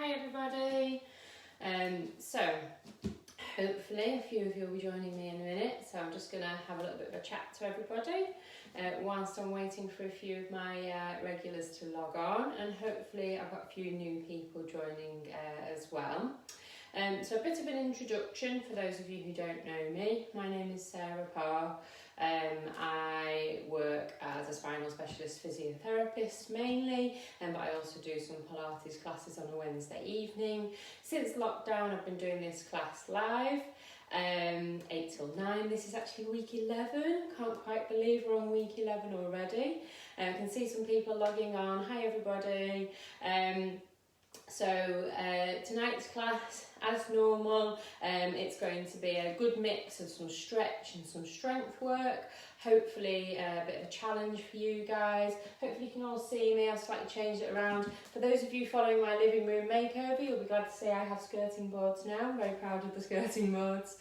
Hi everybody. So hopefully a few of you will be joining me in a minute. So I'm just going to have a little bit of a chat to everybody whilst I'm waiting for a few of my regulars to log on, and hopefully I've got a few new people joining as well. So a bit of an introduction for those of you who don't know me. My name is Parr. I work as a spinal specialist physiotherapist mainly, but I also do some Pilates classes on a Wednesday evening. Since lockdown I've been doing this class live, 8 till 9. This is actually week 11. Can't quite believe we're on week 11 already. I can see some people logging on. Hi everybody. So tonight's class, as normal, it's going to be a good mix of some stretch and some strength work. Hopefully a bit of a challenge for you guys. Hopefully you can all see me. I've slightly changed it around. For those of you following my living room makeover, you'll be glad to see I have skirting boards now. I'm very proud of the skirting boards.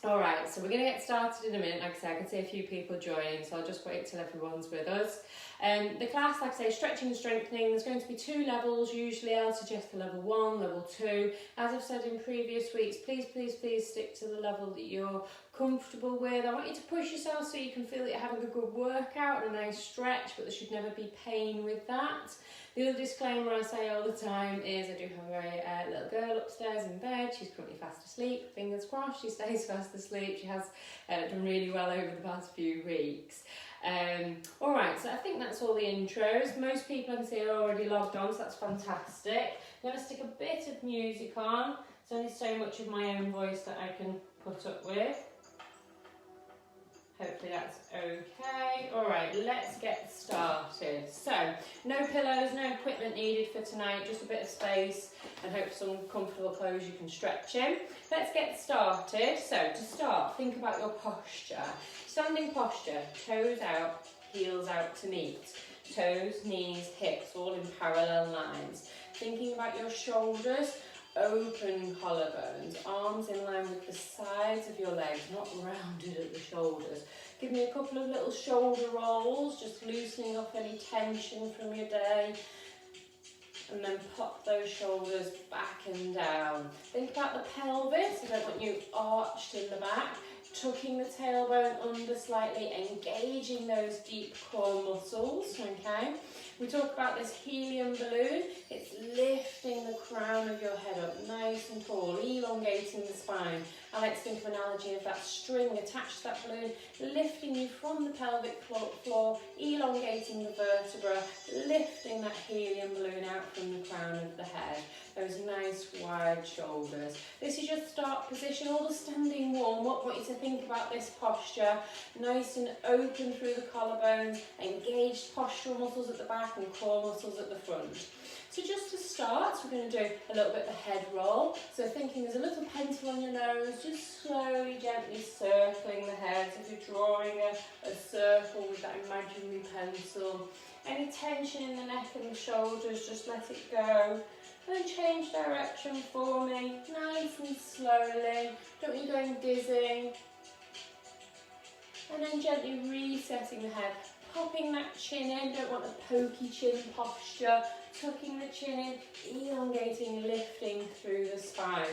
Alright, so we're going to get started in a minute. Like I said, I can see a few people joining, so I'll just wait till everyone's with us. The class, like I say, stretching and strengthening, there's going to be 2 levels. Usually I'll suggest a level 1, level 2. As I've said in previous weeks, please stick to the level that you're comfortable with. I want you to push yourself so you can feel that you're having a good workout and a nice stretch, but there should never be pain with that. The other disclaimer I say all the time is I do have a very little girl upstairs in bed. She's currently fast asleep. Fingers crossed she stays fast asleep. She has done really well over the past few weeks. Alright, so I think that's all the intros. Most people I can see are already logged on, so that's fantastic. I'm going to stick a bit of music on. There's only so much of my own voice that I can put up with. Hopefully that's okay. Alright, let's get started. So, no pillows, no equipment needed for tonight, just a bit of space and hope some comfortable clothes you can stretch in. Let's get started. So, to start, think about your posture. Standing posture, toes out, heels out to meet. Toes, knees, hips, all in parallel lines. Thinking about your shoulders, open collarbones, arms in line with the sides of your legs, not rounded at the shoulders. Give me a couple of little shoulder rolls, just loosening up any tension from your day. And then pop those shoulders back and down. Think about the pelvis. I don't want you arched in the back. Tucking the tailbone under slightly, engaging those deep core muscles, okay? We talk about this helium balloon. It's lifting the crown of your head up nice and tall, elongating the spine. I like to think of an analogy of that string attached to that balloon, lifting you from the pelvic floor, elongating the vertebra, lifting that helium balloon out from the crown of the head. Those nice wide shoulders. This is your start position, all the standing warm up. I want you to think about this posture, nice and open through the collarbones, engaged postural muscles at the back and core muscles at the front. So just to start, we're going to do a little bit of a head roll. So thinking there's a little pencil on your nose, just slowly, gently circling the head. So if you're drawing a circle with that imaginary pencil, any tension in the neck and the shoulders, just let it go. And then change direction for me, nice and slowly. Don't want you going dizzy. And then gently resetting the head, popping that chin in. Don't want a pokey chin posture. Tucking the chin in, elongating, lifting through the spine.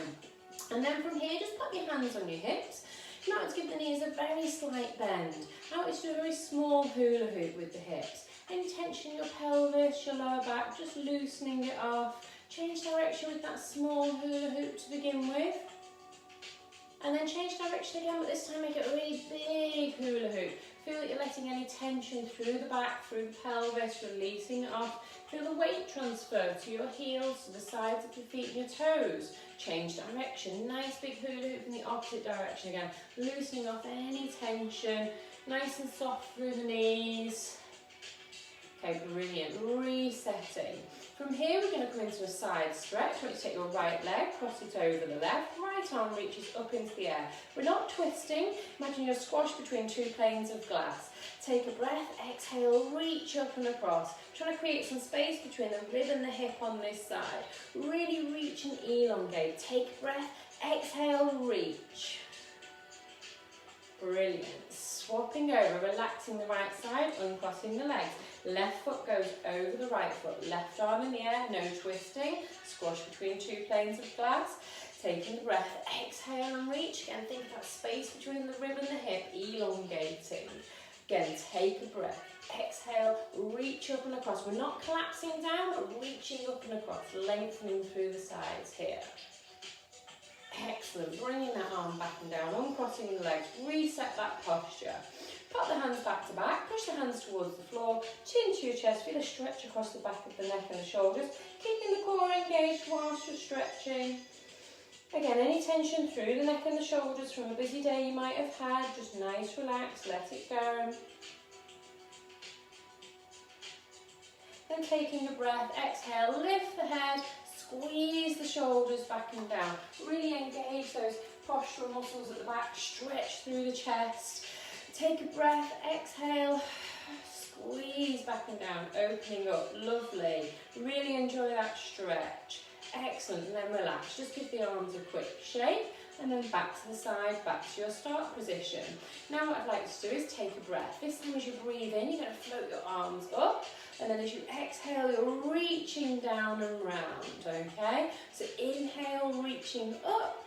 And then from here, just put your hands on your hips. You might want to give the knees a very slight bend. I want you to do a very small hula hoop with the hips. Any tension in your pelvis, your lower back, just loosening it off. Change direction with that small hula hoop to begin with. And then change direction again, but this time make it a really big hula hoop. Feel that you're letting any tension through the back, through the pelvis, releasing it off. Feel the weight transfer to your heels, to the sides of your feet and your toes. Change direction, nice big hula hoop in the opposite direction again. Loosening off any tension, nice and soft through the knees. Okay, brilliant. Resetting. From here, we're going to come into a side stretch. I want you to take your right leg, cross it over the left. Right arm reaches up into the air. We're not twisting. Imagine you're squashed between 2 planes of glass. Take a breath, exhale, reach up and across. Trying to create some space between the rib and the hip on this side. Really reach and elongate. Take a breath, exhale, reach. Brilliant. Swapping over, relaxing the right side, uncrossing the legs. Left foot goes over the right foot, left arm in the air, no twisting. Squash between two planes of glass. Taking the breath, exhale and reach. Again, think of that space between the rib and the hip, elongating. Again, take a breath. Exhale, reach up and across. We're not collapsing down, but reaching up and across, lengthening through the sides here. Excellent. Bringing that arm back and down, uncrossing the legs, reset that posture. Pop the hands back to back, push the hands towards the floor, chin to your chest, feel a stretch across the back of the neck and the shoulders, keeping the core engaged whilst you're stretching. Again, any tension through the neck and the shoulders from a busy day you might have had, just nice, relax, let it go. Then taking a breath, exhale, lift the head, squeeze the shoulders back and down. Really engage those postural muscles at the back, stretch through the chest. Take a breath, exhale, squeeze back and down, opening up, lovely. Really enjoy that stretch. Excellent, and then relax. Just give the arms a quick shake, and then back to the side, back to your start position. Now what I'd like to do is take a breath. This time as you breathe in, you're going to float your arms up, and then as you exhale, you're reaching down and round, okay? So inhale, reaching up,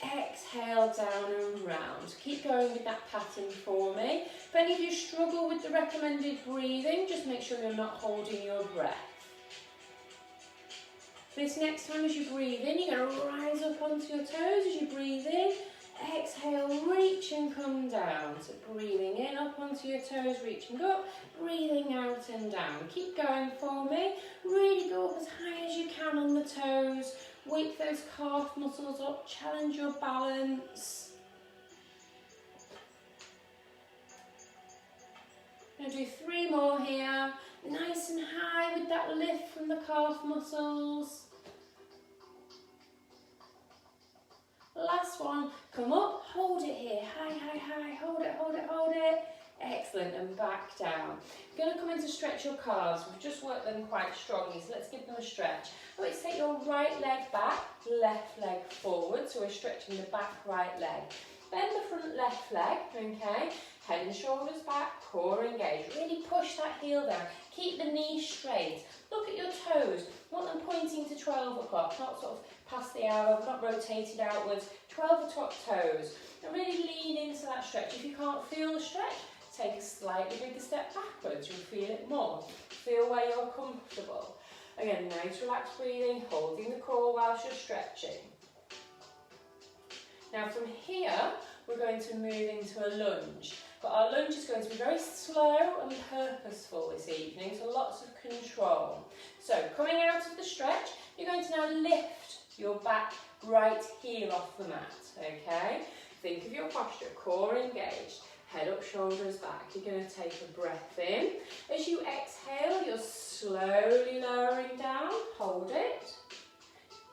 exhale, down and round. Keep going with that pattern for me. If any of you struggle with the recommended breathing, just make sure you're not holding your breath. This next time as you breathe in, you're going to rise up onto your toes as you breathe in. Exhale, reach and come down. So breathing in, up onto your toes, reaching up, breathing out and down. Keep going for me. Really go up as high as you can on the toes. Wake those calf muscles up, challenge your balance. I'm going to do 3 more here. Nice and high with that lift from the calf muscles. Last one, come up, hold it here, high, high, high, hold it, hold it, hold it. Excellent, and back down. You're going to come in to stretch your calves. We've just worked them quite strongly, so let's give them a stretch. I want you to take your right leg back, left leg forward, so we're stretching the back right leg. Bend the front left leg, okay? Head and shoulders back, core engaged. Really push that heel down. Keep the knees straight. Look at your toes. You want them pointing to 12 o'clock, not sort of past the hour, not rotated outwards. 12 o'clock toes. And really lean into that stretch. If you can't feel the stretch, take a slightly bigger step backwards. You'll feel it more. Feel where you're comfortable. Again, nice relaxed breathing, holding the core whilst you're stretching. Now from here, we're going to move into a lunge. But our lunge is going to be very slow and purposeful this evening, so lots of control. So coming out of the stretch, you're going to now lift your back right heel off the mat, okay? Think of your posture, core engaged, head up, shoulders back. You're going to take a breath in. As you exhale, you're slowly lowering down, hold it.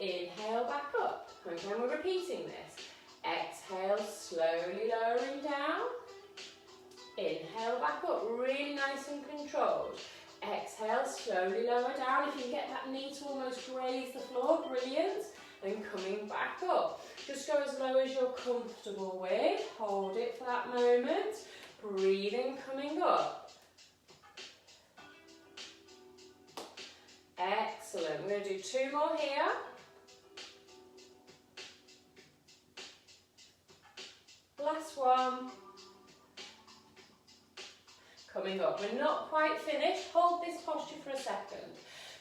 Inhale, back up. Okay, and we're repeating this. Exhale, slowly lowering down. Inhale, back up, really nice and controlled. Exhale, slowly lower down. If you can get that knee to almost graze the floor, brilliant. Then coming back up. Just go as low as you're comfortable with. Hold it for that moment. Breathing, coming up. Excellent. We're going to do 2 more here. Last one. Coming up. We're not quite finished. Hold this posture for a second.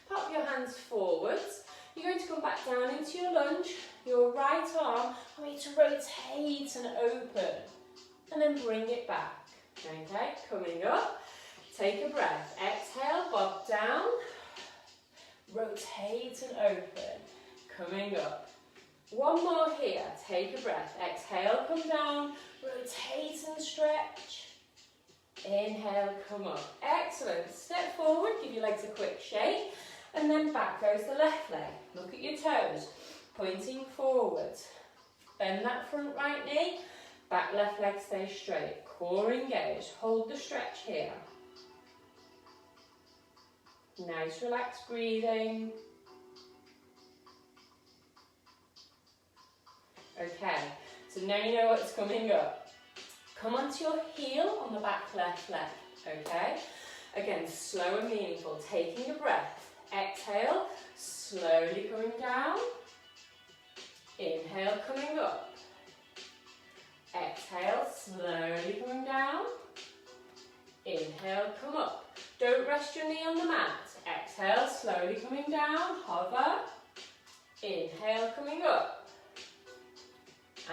Pop your hands forwards. You're going to come back down into your lunge. Your right arm, I want you to rotate and open. And then bring it back. Okay, coming up. Take a breath. Exhale, bob down. Rotate and open. Coming up. One more here. Take a breath. Exhale, come down. Rotate and stretch. Inhale, come up. Excellent. Step forward, give your legs a quick shake, and then back goes the left leg. Look at your toes, pointing forwards. Bend that front right knee, back left leg stay straight. Core engaged. Hold the stretch here. Nice relaxed breathing. Okay, so now you know what's coming up. come onto your heel on the back left leg, okay? Again, slow and meaningful, taking a breath. Exhale, slowly coming down. Inhale, coming up. Exhale, slowly coming down. Inhale, come up. Don't rest your knee on the mat. Exhale, slowly coming down, hover. Inhale, coming up.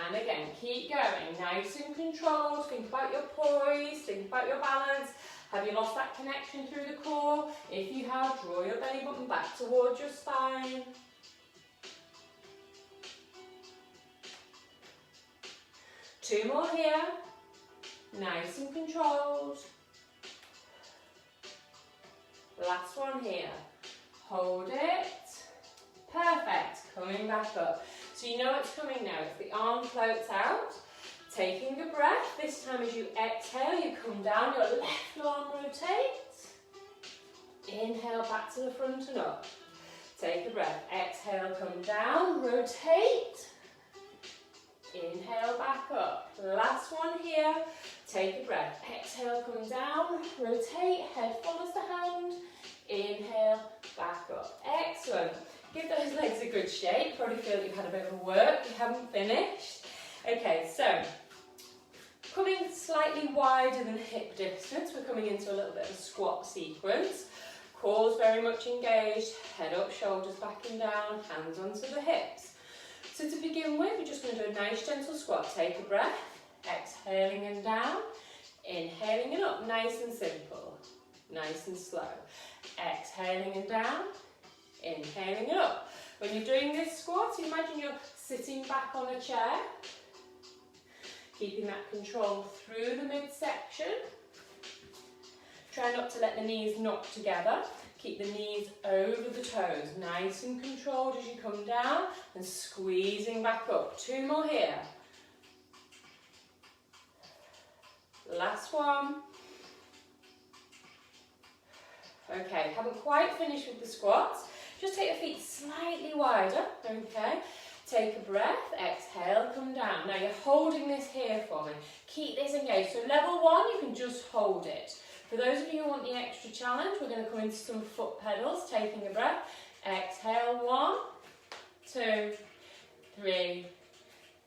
And again, keep going, nice and controlled. Think about your poise, think about your balance. Have you lost that connection through the core? If you have, draw your belly button back towards your spine. Two more here, nice and controlled. Last one here, hold it. Perfect, coming back up. So you know what's coming now, it's the arm floats out. Taking a breath, this time as you exhale, you come down, your left arm rotates. Inhale back to the front and up. Take a breath, exhale, come down, rotate. Inhale, back up. Last one here, take a breath, exhale, come down, rotate, head follows the hand. Inhale, back up. Excellent. Give those legs a good shake. Probably feel that you've had a bit of work, you haven't finished. Okay, so coming slightly wider than hip distance, we're coming into a little bit of a squat sequence. Core's very much engaged, head up, shoulders back and down, hands onto the hips. So to begin with, we're just going to do a nice gentle squat. Take a breath, exhaling and down, inhaling and up, nice and simple, nice and slow. Exhaling and down, inhaling and up. When you're doing this squat, imagine you're sitting back on a chair, keeping that control through the midsection. Try not to let the knees knock together. Keep the knees over the toes, nice and controlled as you come down and squeezing back up. Two more here. Last one. Okay, haven't quite finished with the squats. Just take your feet slightly wider, okay? Take a breath, exhale, come down. Now you're holding this here for me. Keep this engaged. So level one, you can just hold it. For those of you who want the extra challenge, we're going to come into some foot pedals, taking a breath. Exhale, 1, 2, 3,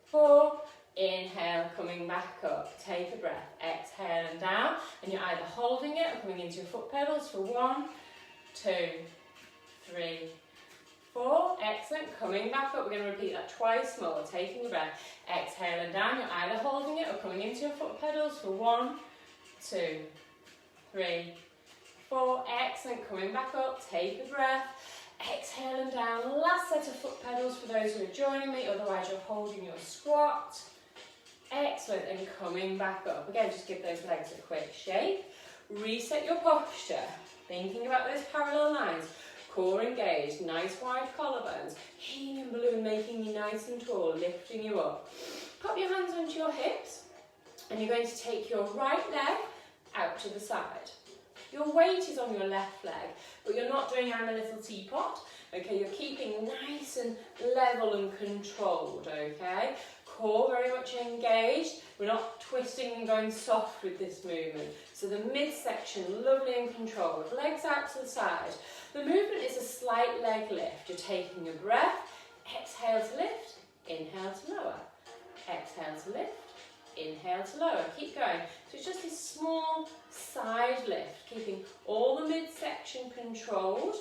4. Inhale, coming back up. Take a breath. Exhale and down. And you're either holding it or coming into your foot pedals for 1, 2, 3, 4. Excellent. Coming back up. We're going to repeat that twice more. Taking a breath. Exhale and down. You're either holding it or coming into your foot pedals for 1, 2, 3, 4. Excellent. Coming back up. Take a breath. Exhale and down. Last set of foot pedals for those who are joining me. Otherwise, you're holding your squat. Excellent. And coming back up. Again, just give those legs a quick shake. Reset your posture. Thinking about those parallel lines. Core engaged. Nice wide collarbones. Helium balloon making you nice and tall. Lifting you up. Pop your hands onto your hips. And you're going to take your right leg out to the side. Your weight is on your left leg, but you're not doing I'm a little teapot. Okay, you're keeping nice and level and controlled, okay? Core very much engaged. We're not twisting and going soft with this movement. So the midsection, lovely and controlled. Legs out to the side. The movement is a slight leg lift. You're taking a breath. Exhale to lift. Inhale to lower. Exhale to lift. Inhale to lower. Keep going. So it's just this small side lift, keeping all the midsection controlled.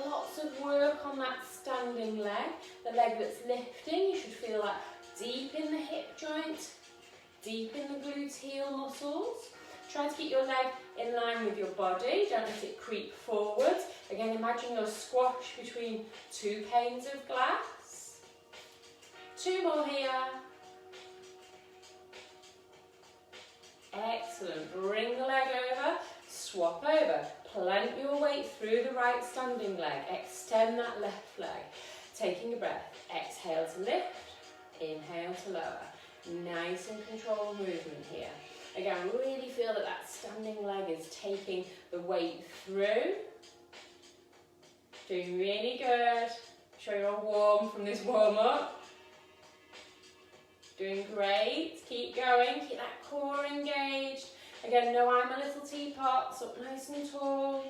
Lots of work on that standing leg. The leg that's lifting, you should feel that deep in the hip joint, deep in the gluteal muscles. Try to keep your leg in line with your body. Don't let it creep forwards. Again, imagine you're squashed between two panes of glass. Two more here. Excellent. Bring the leg over, swap over. Plant your weight through the right standing leg. Extend that left leg. Taking a breath. Exhale to lift. Inhale to lower. Nice and controlled movement here. Again, really feel that that standing leg is taking the weight through. Doing really good. Sure you're all warm from this warm up. Doing great. Keep going. Keep that core engaged. Again, no I'm a little teapots. Up nice and tall.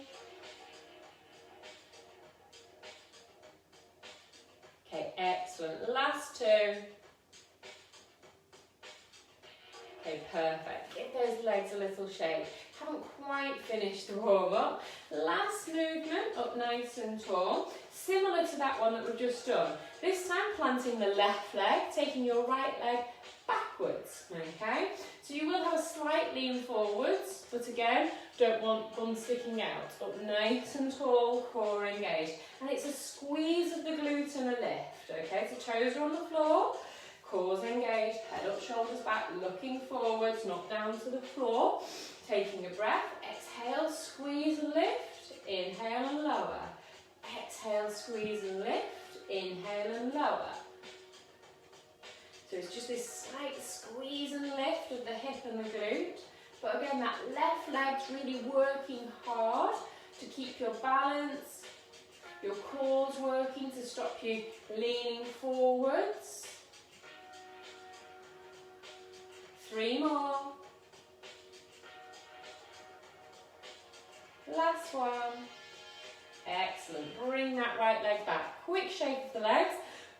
Okay, excellent. Last two. Okay, perfect. Give those legs a little shake. Haven't quite finished the warm-up. Last movement, up nice and tall. Similar to that one that we've just done. This time planting the left leg, taking your right leg backwards, okay? So you will have a slight lean forwards, but again, don't want bum sticking out. Up nice and tall, core engaged. And it's a squeeze of the glute and a lift, okay? So toes are on the floor. Core's engaged, head up, shoulders back, looking forwards, not down to the floor. Taking a breath, exhale, squeeze and lift, inhale and lower. Exhale, squeeze and lift, inhale and lower. So it's just this slight squeeze and lift of the hip and the glute. But again, that left leg's really working hard to keep your balance. Your core's working to stop you leaning forwards. 3 more. Last one. Excellent. Bring that right leg back. Quick shake of the legs.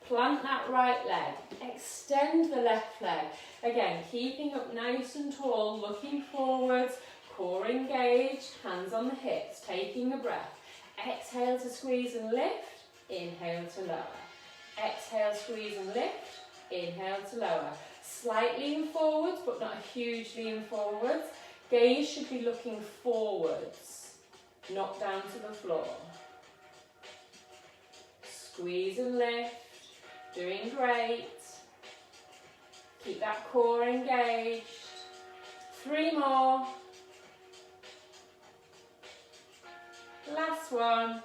Plant that right leg. Extend the left leg. Again, keeping up nice and tall, looking forwards, core engaged, hands on the hips, taking a breath. Exhale to squeeze and lift. Inhale to lower. Exhale, squeeze and lift. Inhale to lower. Slight lean forwards, but not a huge lean forwards. Gaze should be looking forwards, not down to the floor. Squeeze and lift, doing great. Keep that core engaged. 3 more. Last one.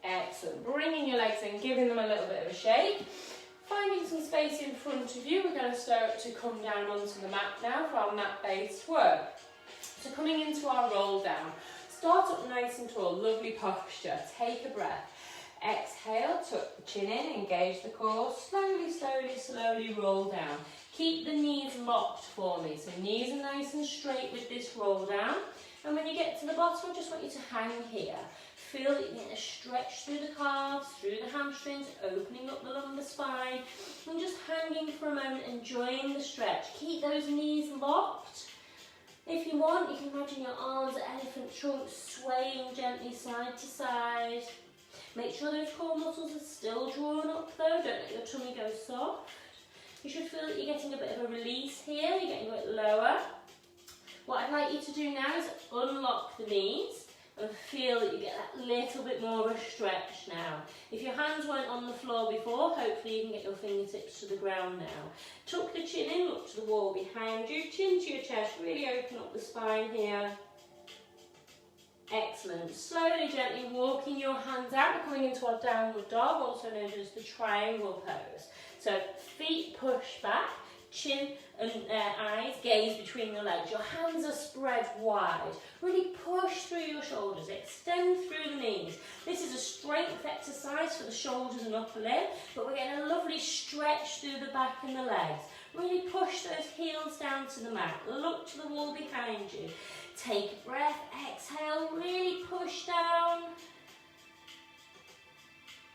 Excellent. Bringing your legs in, giving them a little bit of a shake. Finding some space in front of you, we're going to start to come down onto the mat now for our mat-based work. So coming into our roll down, start up nice and tall, lovely posture, take a breath. Exhale, tuck the chin in, engage the core, slowly, slowly, slowly roll down. Keep the knees locked for me, so knees are nice and straight with this roll down. And when you get to the bottom, I just want you to hang here. Feel that you're getting a stretch through the calves, through the hamstrings, opening up the lumbar spine, and just hanging for a moment, enjoying the stretch. Keep those knees locked. If you want, you can imagine your arms at elephant trunk swaying gently side to side. Make sure those core muscles are still drawn up though, don't let your tummy go soft. You should feel that you're getting a bit of a release here, you're getting a bit lower. What I'd like you to do now is unlock the knees and feel that you get that little bit more of a stretch now. If your hands weren't on the floor before, hopefully you can get your fingertips to the ground now. Tuck the chin in, look to the wall behind you, chin to your chest, really open up the spine here. Excellent. Slowly, gently walking your hands out. We're coming into our downward dog, also known as the triangle pose. So feet push back, chin and eyes gaze between your legs. Your hands are spread wide. Really push through your shoulders, extend through the knees. This is a strength exercise for the shoulders and upper limb, but we're getting a lovely stretch through the back and the legs. Really push those heels down to the mat. Look to the wall behind you. Take a breath, exhale, really push down.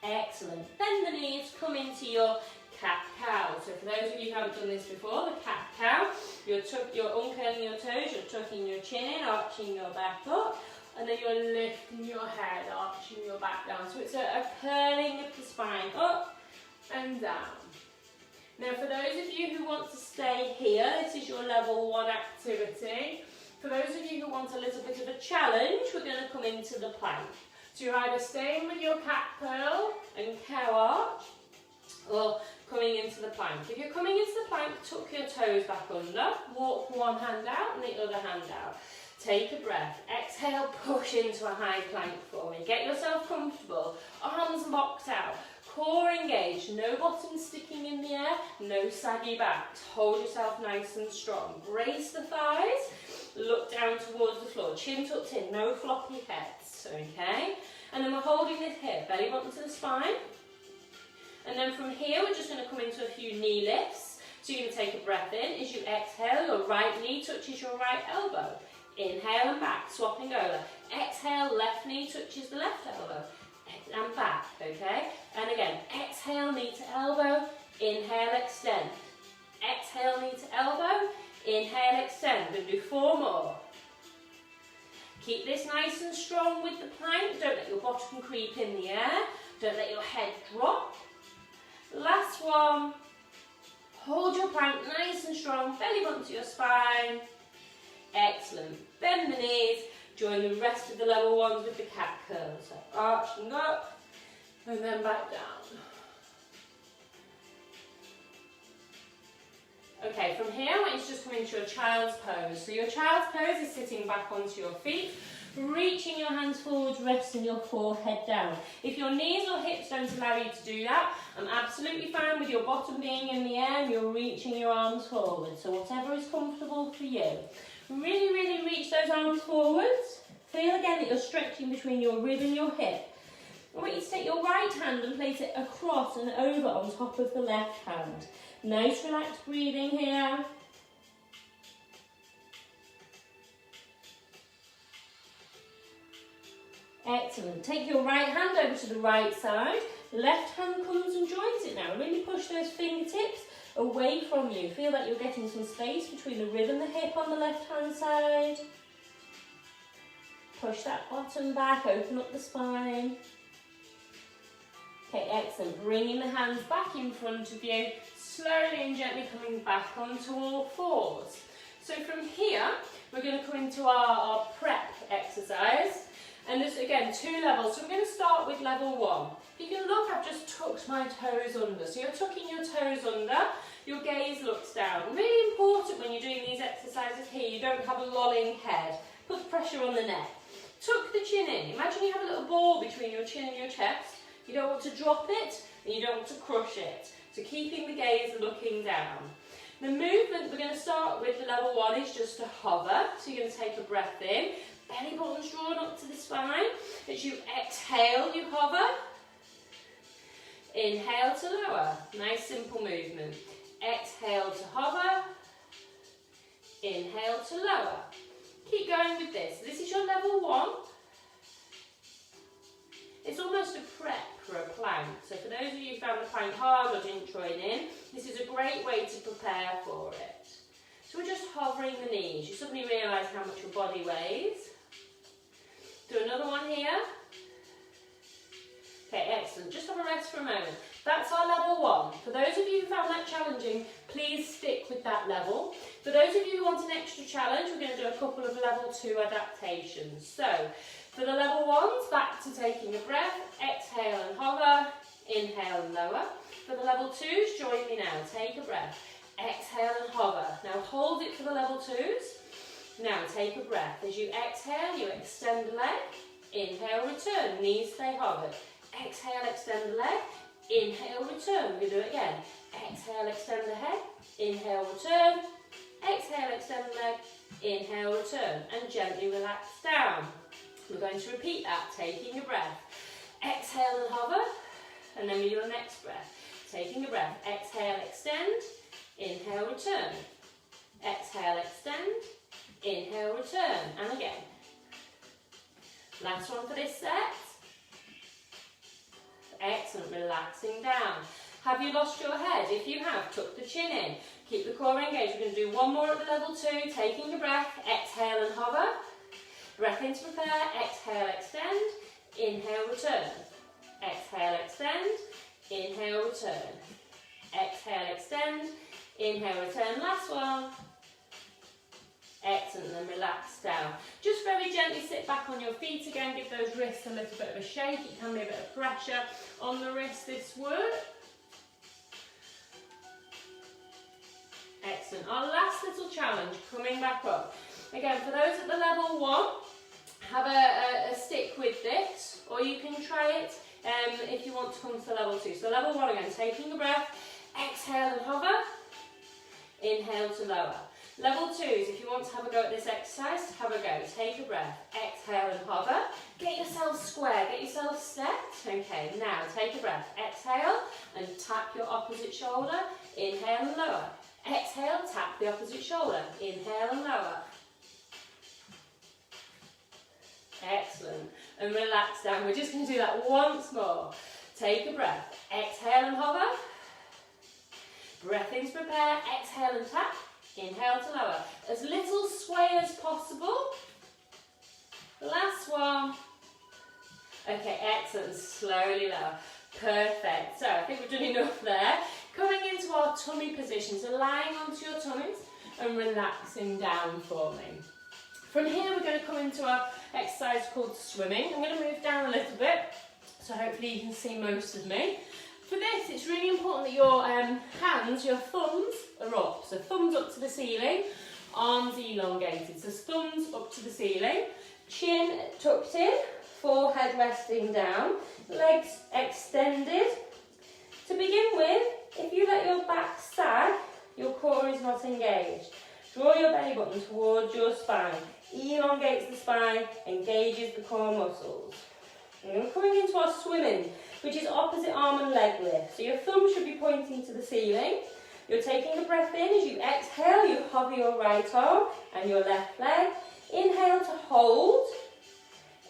Excellent. Bend the knees, come into your cat-cow. So for those of you who haven't done this before, the cat-cow, you're uncurling your toes, you're tucking your chin in, arching your back up, and then you're lifting your head, arching your back down. So it's a curling of the spine up and down. Now for those of you who want to stay here, this is your level 1 activity. For those of you who want a little bit of a challenge, we're going to come into the plank. So you're either staying with your cat curl and cow arch, or coming into the plank. If you're coming into the plank, tuck your toes back under, walk one hand out and the other hand out. Take a breath, exhale, push into a high plank for me. Get yourself comfortable, arms locked out, core engaged, no bottom sticking in the air, no saggy backs. Hold yourself nice and strong. Brace the thighs, look down towards the floor, chin tucked in, no floppy heads, okay? And then we're holding this here, belly button to the spine. And then from here, we're just going to come into a few knee lifts. So you're going to take a breath in. As you exhale, your right knee touches your right elbow. Inhale and back, swapping over. Exhale, left knee touches the left elbow. And back, okay? And again, exhale, knee to elbow. Inhale, extend. Exhale, knee to elbow. Inhale, extend. We're going to do 4 more. Keep this nice and strong with the plank. Don't let your bottom creep in the air. Don't let your head drop. Last one. Hold your plank nice and strong. Belly button to your spine. Excellent. Bend the knees. Join the rest of the level ones with the cat curls. So arching up and then back down. Okay, from here I want you to just come into your child's pose. So your child's pose is sitting back onto your feet, reaching your hands forwards, resting your forehead down. If your knees or hips don't allow you to do that, I'm absolutely fine with your bottom being in the air and you're reaching your arms forward. So whatever is comfortable for you. Really, really reach those arms forwards. Feel again that you're stretching between your rib and your hip. I want you to take your right hand and place it across and over on top of the left hand. Nice relaxed breathing here. Excellent. Take your right hand over to the right side. Left hand comes and joins it now. Really push those fingertips away from you. Feel that you're getting some space between the rib and the hip on the left hand side. Push that bottom back, open up the spine. Okay, excellent. Bringing the hands back in front of you, slowly and gently coming back onto all fours. So from here, we're going to come into our prep exercise. And there's, again, 2 levels. So we're going to start with level 1. If you can look, I've just tucked my toes under. So you're tucking your toes under, your gaze looks down. Really important when you're doing these exercises here, you don't have a lolling head. Put pressure on the neck. Tuck the chin in. Imagine you have a little ball between your chin and your chest. You don't want to drop it, and you don't want to crush it. So keeping the gaze looking down. The movement we're going to start with the level 1 is just to hover. So you're going to take a breath in. Belly button's drawn up to the spine. As you exhale, you hover. Inhale to lower. Nice simple movement. Exhale to hover. Inhale to lower. Keep going with this. This is your level 1. It's almost a prep for a plank. So for those of you who found the plank hard or didn't join in, this is a great way to prepare for it. So we're just hovering the knees. You suddenly realise how much your body weighs. Do another one here. Okay, excellent. Just have a rest for a moment. That's our level 1. For those of you who found that challenging, please stick with that level. For those of you who want an extra challenge, we're going to do a couple of level 2 adaptations. So, for the level 1s, back to taking a breath, exhale and hover, inhale and lower. For the level 2s, join me now. Take a breath, exhale and hover. Now hold it for the level 2s. Now take a breath. As you exhale, you extend the leg. Inhale, return. Knees stay hovered. Exhale, extend the leg. Inhale, return. We do it again. Exhale, extend the head. Inhale, return. Exhale, extend the leg. Inhale, return. And gently relax down. We're going to repeat that, taking a breath. Exhale and hover. And then we do the next breath. Taking a breath. Exhale, extend. Inhale, return. Exhale, extend. Inhale, return. And again. Last one for this set. Excellent, relaxing down. Have you lost your head? If you have, tuck the chin in. Keep the core engaged. We're going to do one more at the level 2. Taking a breath. Exhale and hover. Breath in to prepare. Exhale, extend. Inhale, return. Exhale, extend. Inhale, return. Exhale, extend. Inhale, return. Last one. Excellent, and then relax down. Just very gently sit back on your feet again, give those wrists a little bit of a shake. It can be a bit of pressure on the wrist, this would. Excellent. Our last little challenge, coming back up. Again, for those at the level 1, have a stick with this, or you can try it if you want to come to the level 2. So level 1 again, taking a breath, exhale and hover, inhale to lower. Level 2s, if you want to have a go at this exercise, have a go. Take a breath, exhale and hover. Get yourself square, get yourself stepped. Okay, now take a breath, exhale and tap your opposite shoulder. Inhale and lower. Exhale, tap the opposite shoulder. Inhale and lower. Excellent. And relax down. We're just going to do that once more. Take a breath. Exhale and hover. Breath in to prepare. Exhale and tap. Inhale to lower. As little sway as possible. Last one. Okay, excellent. Slowly lower. Perfect. So I think we've done enough there. Coming into our tummy position. So lying onto your tummies and relaxing down for me. From here we're going to come into our exercise called swimming. I'm going to move down a little bit so hopefully you can see most of me. For this it's really important that your hands, your thumbs are up. So thumbs up to the ceiling, arms elongated. So thumbs up to the ceiling, chin tucked in, forehead resting down, legs extended. To begin with, if you let your back sag, your core is not engaged. Draw your belly button towards your spine. Elongates the spine, engages the core muscles. And we're coming into our swimming, which is opposite arm and leg lift. So your thumb should be pointing to the ceiling. You're taking a breath in. As you exhale, you hover your right arm and your left leg. Inhale to hold.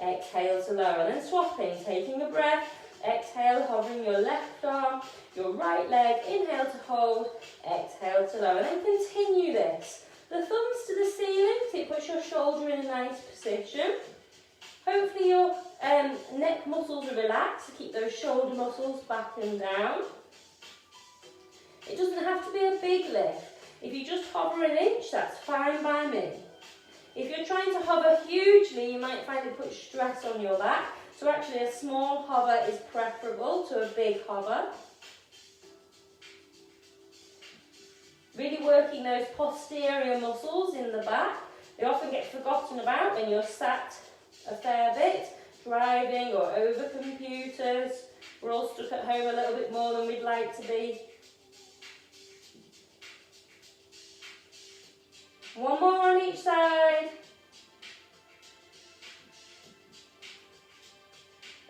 Exhale to lower. And then swapping, taking a breath. Exhale, hovering your left arm, your right leg. Inhale to hold. Exhale to lower. And then continue this. The thumbs to the ceiling, so it puts your shoulder in a nice position. Hopefully your neck muscles are relaxed, so keep those shoulder muscles back and down. It doesn't have to be a big lift. If you just hover an inch, that's fine by me. If you're trying to hover hugely, you might find it puts stress on your back. So actually a small hover is preferable to a big hover. Really working those posterior muscles in the back. They often get forgotten about when you're sat a fair bit, driving or over computers. We're all stuck at home a little bit more than we'd like to be. One more on each side.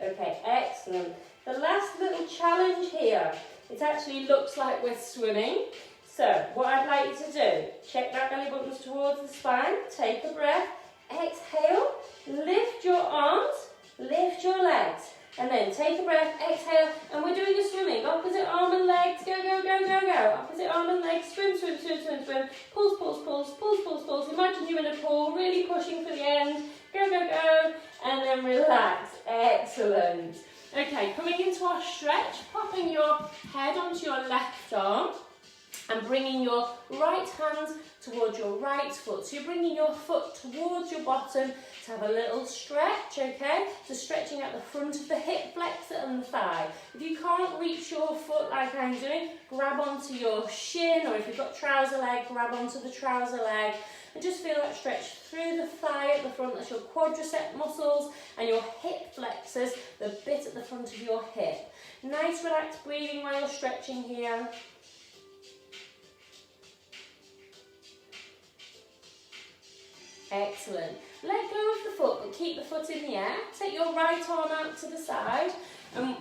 Okay, excellent. The last little challenge here, it actually looks like we're swimming. So, what I'd like you to do, check that belly buttons towards the spine, take a breath, exhale, lift your arms, lift your legs, and then take a breath, exhale, and we're doing a swimming, opposite arm and legs, go, go, go, go, go, opposite arm and legs, swim, swim, swim, swim, swim, pulse, pulse, pulse, pulse, pulse, pulse, imagine you're in a pool, really pushing for the end, go, go, go, and then relax, excellent. Okay, coming into our stretch, popping your head onto your left arm, and bringing your right hand towards your right foot. So you're bringing your foot towards your bottom to have a little stretch, okay? So stretching out the front of the hip flexor and the thigh. If you can't reach your foot like I'm doing, grab onto your shin, or if you've got trouser leg, grab onto the trouser leg. And just feel that stretch through the thigh at the front. That's your quadricep muscles and your hip flexors, the bit at the front of your hip. Nice relaxed breathing while you're stretching here. Excellent. Let go of the foot, but keep the foot in the air. Take your right arm out to the side, and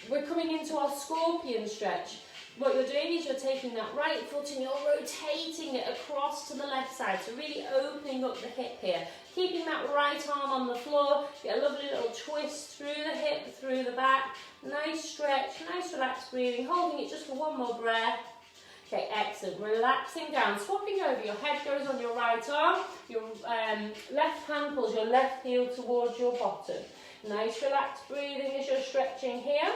we're coming into our scorpion stretch. What you're doing is you're taking that right foot and you're rotating it across to the left side, so really opening up the hip here. Keeping that right arm on the floor, get a lovely little twist through the hip, through the back. Nice stretch, nice relaxed breathing, holding it just for one more breath. Okay, excellent. Relaxing down, swapping over. Your head goes on your right arm, your left hand pulls your left heel towards your bottom. Nice relaxed breathing as you're stretching here.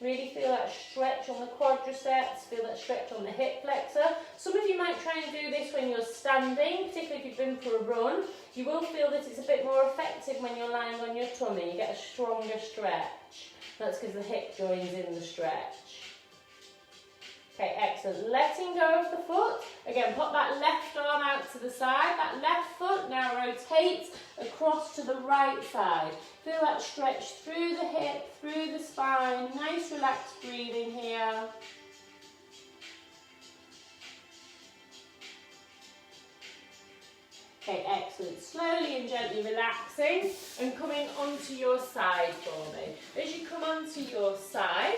Really feel that stretch on the quadriceps, feel that stretch on the hip flexor. Some of you might try and do this when you're standing, particularly if you've been for a run. You will feel that it's a bit more effective when you're lying on your tummy. You get a stronger stretch. That's because the hip joins in the stretch. Okay, excellent. Letting go of the foot. Again, pop that left arm out to the side. That left foot now rotates across to the right side. Feel that stretch through the hip, through the spine. Nice relaxed breathing here. Okay, excellent. Excellent. Slowly and gently relaxing and coming onto your side for me. As you come onto your side,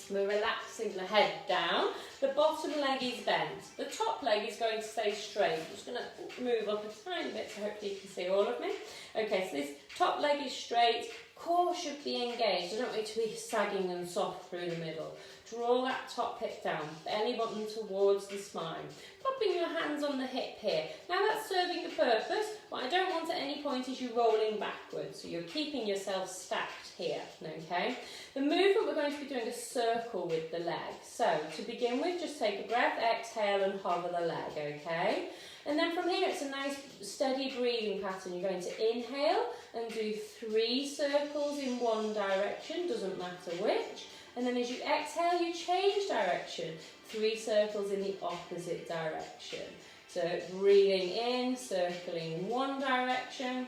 we're relaxing the head down. The bottom leg is bent. The top leg is going to stay straight. I'm just going to move up a tiny bit so hopefully you can see all of me. Okay, so this top leg is straight. Core should be engaged. I don't want it to be sagging and soft through the middle. Draw that top hip down, belly button towards the spine. Popping your hands on the hip here. Now that's serving a purpose. What I don't want at any point is you rolling backwards. So you're keeping yourself stacked here, okay? The movement, we're going to be doing a circle with the leg. So to begin with, just take a breath, exhale and hover the leg, okay? And then from here, it's a nice steady breathing pattern. You're going to inhale and do 3 circles in one direction, doesn't matter which. And then as you exhale, you change direction. 3 circles in the opposite direction. So breathing in, circling one direction.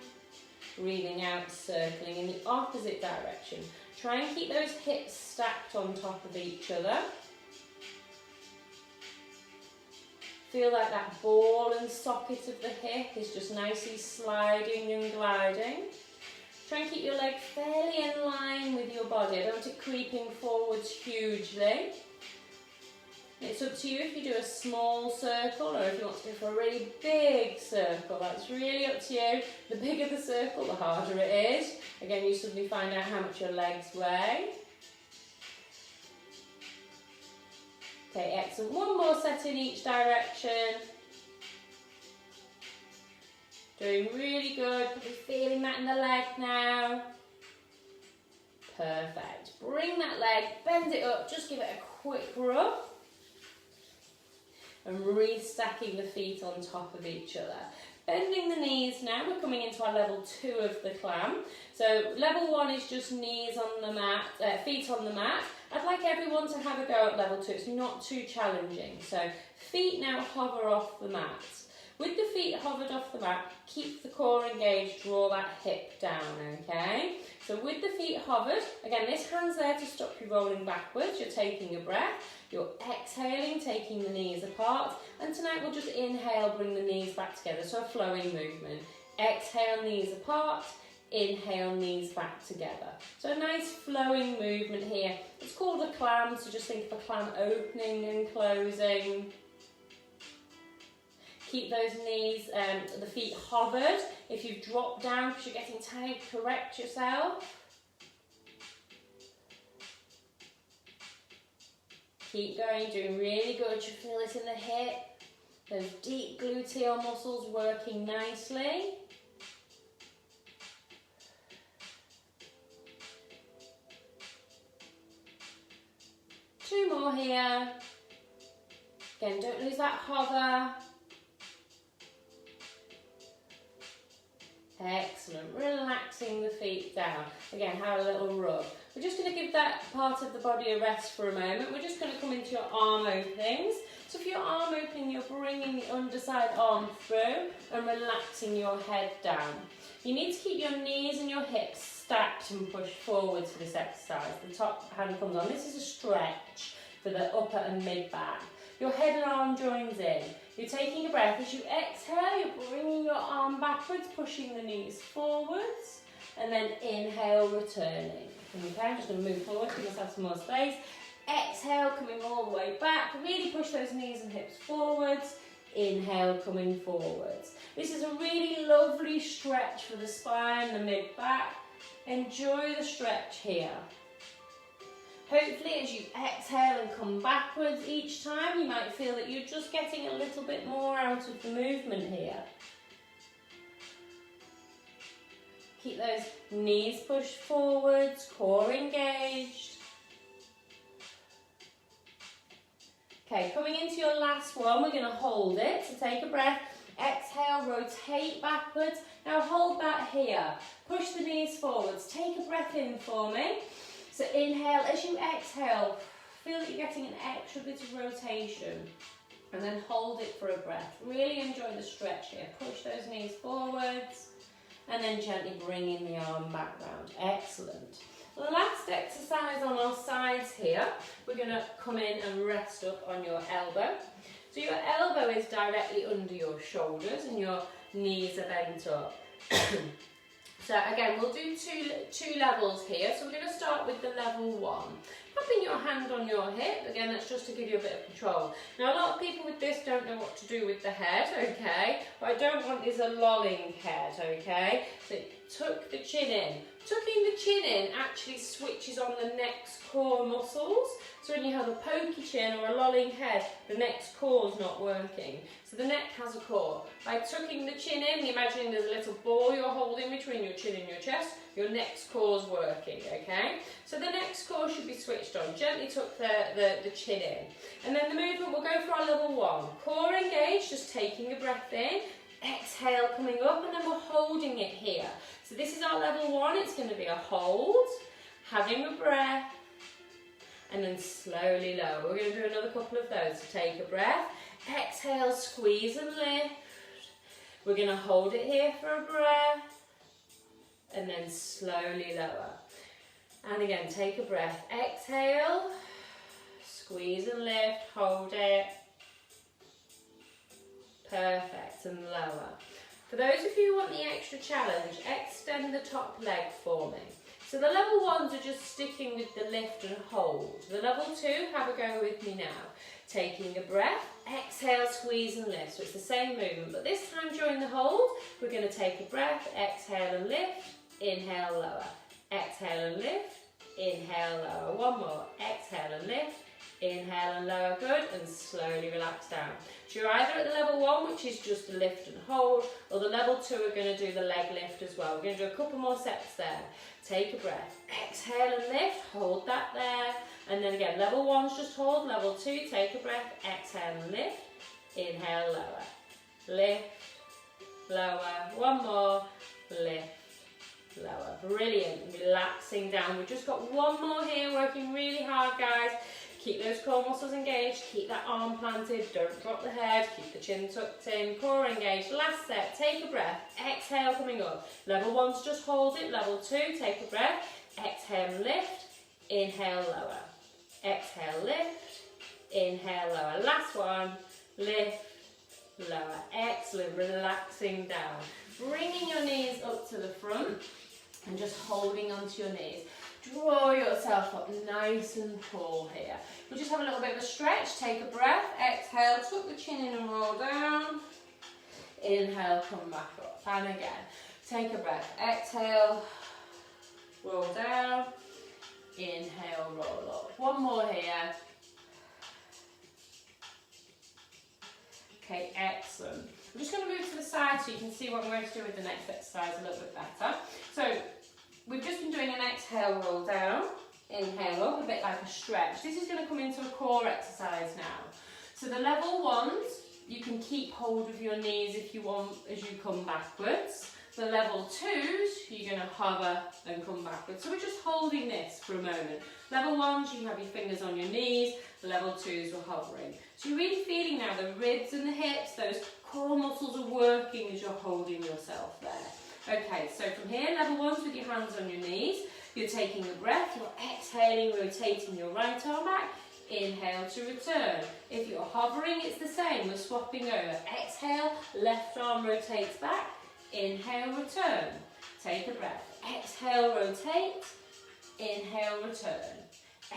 Breathing out, circling in the opposite direction. Try and keep those hips stacked on top of each other. Feel like that ball and socket of the hip is just nicely sliding and gliding. Try and keep your leg fairly in line with your body. I don't want it creeping forwards hugely. It's up to you if you do a small circle or if you want to go for a really big circle. That's really up to you. The bigger the circle, the harder it is. Again, you suddenly find out how much your legs weigh. Okay, excellent. One more set in each direction. Doing really good. Probably feeling that in the leg now. Perfect. Bring that leg, bend it up, just give it a quick rub. And restacking the feet on top of each other. Bending the knees now, we're coming into our level 2 of the clam. So level 1 is just knees on the mat, feet on the mat. I'd like everyone to have a go at level 2, it's not too challenging. So feet now hover off the mat. With the feet hovered off the mat, keep the core engaged, draw that hip down, okay? So with the feet hovered, again, this hand's there to stop you rolling backwards. You're taking a breath, you're exhaling, taking the knees apart, and tonight we'll just inhale, bring the knees back together, so a flowing movement. Exhale, knees apart, inhale, knees back together. So a nice flowing movement here. It's called a clam, so just think of a clam opening and closing. Keep those knees, the feet hovered. If you've dropped down because you're getting tired, correct yourself. Keep going, doing really good. You feel it in the hip. Those deep gluteal muscles working nicely. Two more here. Again, don't lose that hover. Excellent. Relaxing the feet down. Again, have a little rub. We're just going to give that part of the body a rest for a moment. We're just going to come into your arm openings. So for your arm opening, you're bringing the underside arm through and relaxing your head down. You need to keep your knees and your hips stacked and pushed forwards for this exercise. The top hand comes on. This is a stretch for the upper and mid back. Your head and arm joins in. You're taking a breath. As you exhale, you're bringing your arm backwards, pushing the knees forwards, and then inhale, returning. Okay, I'm just going to move forward, give myself some more space. Exhale, coming all the way back. Really push those knees and hips forwards. Inhale, coming forwards. This is a really lovely stretch for the spine, the mid-back. Enjoy the stretch here. Hopefully, as you exhale and come backwards each time, you might feel that you're just getting a little bit more out of the movement here. Keep those knees pushed forwards, core engaged. Okay, coming into your last one, we're going to hold it. So take a breath, exhale, rotate backwards. Now hold that here. Push the knees forwards. Take a breath in for me. So inhale, as you exhale, feel that you're getting an extra bit of rotation. And then hold it for a breath. Really enjoy the stretch here. Push those knees forwards. And then gently bring in the arm back round. Excellent. Last exercise on our sides here. We're going to come in and rest up on your elbow. So your elbow is directly under your shoulders and your knees are bent up. So again, we'll do two levels here. So we're going to start with the level 1. Popping your hand on your hip, again, that's just to give you a bit of control. Now, a lot of people with this don't know what to do with the head, okay? What I don't want is a lolling head, okay? So tuck the chin in. Tucking the chin in actually switches on the neck's core muscles. So when you have a pokey chin or a lolling head, the neck's core is not working. So the neck has a core. By tucking the chin in, imagine there's a little ball you're holding between your chin and your chest, your neck's core is working, okay? So the neck's core should be switched on. Gently tuck the chin in. And then the movement, we'll go for our level 1. Core engaged, just taking a breath in. Exhale, coming up, and then we're holding it here. So this is our level 1. It's going to be a hold, having a breath, and then slowly lower. We're going to do another couple of those. So take a breath. Exhale, squeeze and lift. We're going to hold it here for a breath, and then slowly lower. And again, take a breath. Exhale, squeeze and lift, hold it. Perfect, and lower. For those of you who want the extra challenge, extend the top leg for me. So the level 1s are just sticking with the lift and hold. The level 2, have a go with me now. Taking a breath, exhale, squeeze and lift. So it's the same movement, but this time during the hold, we're going to take a breath, exhale and lift, inhale, lower. Exhale and lift, inhale, lower. One more, exhale and lift, inhale and lower, good, and slowly relax down. So you're either at the level 1, which is just the lift and hold, or the level 2, we're going to do the leg lift as well. We're going to do a couple more sets there. Take a breath, exhale and lift, hold that there, and then again, level 1's just hold, level 2, take a breath, exhale and lift, inhale, lower, lift, lower, one more, lift, lower. Brilliant, relaxing down. We've just got one more here, working really hard, guys. Keep those core muscles engaged, keep that arm planted, don't drop the head, keep the chin tucked in, core engaged. Last set, take a breath, exhale coming up. Level 1's just hold it, level 2, take a breath, exhale lift, inhale lower. Exhale lift, inhale lower. Last one, lift, lower. Excellent, relaxing down. Bringing your knees up to the front and just holding onto your knees. Draw yourself up nice and tall here. We'll just have a little bit of a stretch. Take a breath. Exhale, tuck the chin in and roll down. Inhale, come back up. And again, take a breath. Exhale, roll down. Inhale, roll up. One more here. Okay, excellent. I'm just going to move to the side so you can see what I'm going to do with the next exercise a little bit better. So, we've just been doing an exhale, roll down, inhale up, a bit like a stretch. This is going to come into a core exercise now. So the level 1s, you can keep hold of your knees if you want as you come backwards. The level 2s, you're going to hover and come backwards. So we're just holding this for a moment. Level 1s, you have your fingers on your knees. The level 2s, we're hovering. So you're really feeling now the ribs and the hips, those core muscles are working as you're holding yourself there. Okay, so from here, level 1s with your hands on your knees. You're taking a breath, you're exhaling, rotating your right arm back. Inhale to return. If you're hovering, it's the same. We're swapping over. Exhale, left arm rotates back. Inhale, return. Take a breath. Exhale, rotate. Inhale, return.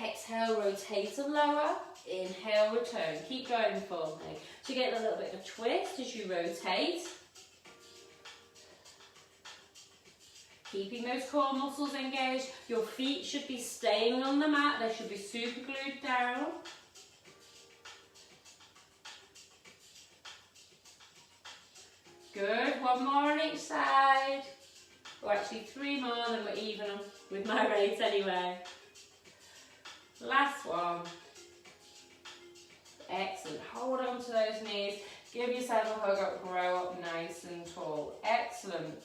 Exhale, rotate and lower. Inhale, return. Keep going for me. So you get a little bit of twist as you rotate. Keeping those core muscles engaged. Your feet should be staying on the mat. They should be super glued down. Good. One more on each side. Or actually 3 more, then we're even with my rate anyway. Last one. Excellent. Hold on to those knees. Give yourself a hug up, grow up nice and tall. Excellent.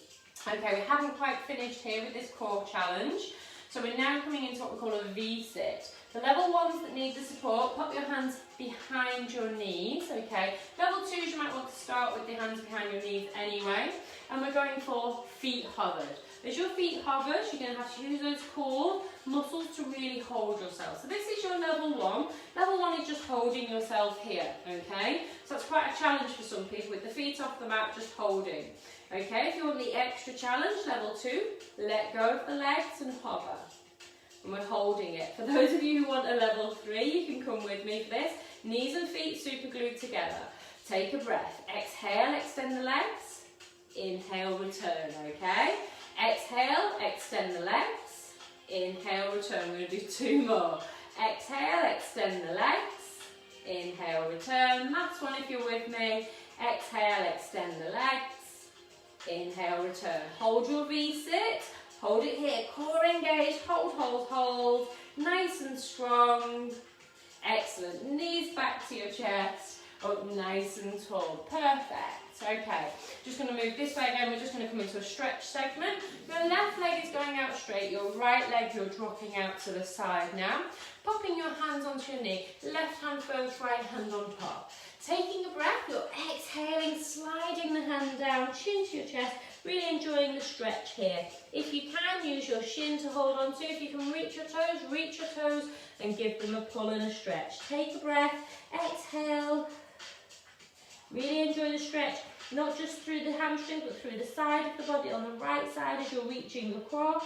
Okay, we haven't quite finished here with this core challenge. So we're now coming into what we call a V-sit. The level 1s that need the support, pop your hands behind your knees, okay? Level 2s, you might want to start with the hands behind your knees anyway. And we're going for feet hovered. As your feet hover, you're going to have to use those core muscles to really hold yourself. So this is your level 1. Level 1 is just holding yourself yourself here, okay? So that's quite a challenge for some people with the feet off the mat, just holding. Okay, if you want the extra challenge, level 2, let go of the legs and hover. And we're holding it. For those of you who want a level 3, you can come with me for this. Knees and feet super glued together. Take a breath. Exhale, extend the legs. Inhale, return, okay? Exhale, extend the legs. Inhale, return. We're going to do 2 more. Exhale, extend the legs. Inhale, return. Last one if you're with me. Exhale, extend the legs. Inhale, return. Hold your V-sit. Hold it here. Core engaged. Hold, hold, hold. Nice and strong. Excellent. Knees back to your chest. Up nice and tall. Perfect. Okay. Just going to move this way again. We're just going to come into a stretch segment. Your left leg is going out straight. Your right leg, you're dropping out to the side now. Popping your hands onto your knee. Left hand first, right hand on top. Taking a breath. You're exhaling, sliding the hand down, chin to your chest. Really enjoying the stretch here. If you can, use your shin to hold on to. If you can reach your toes and give them a pull and a stretch. Take a breath. Exhale. Really enjoy the stretch, not just through the hamstring, but through the side of the body on the right side as you're reaching across.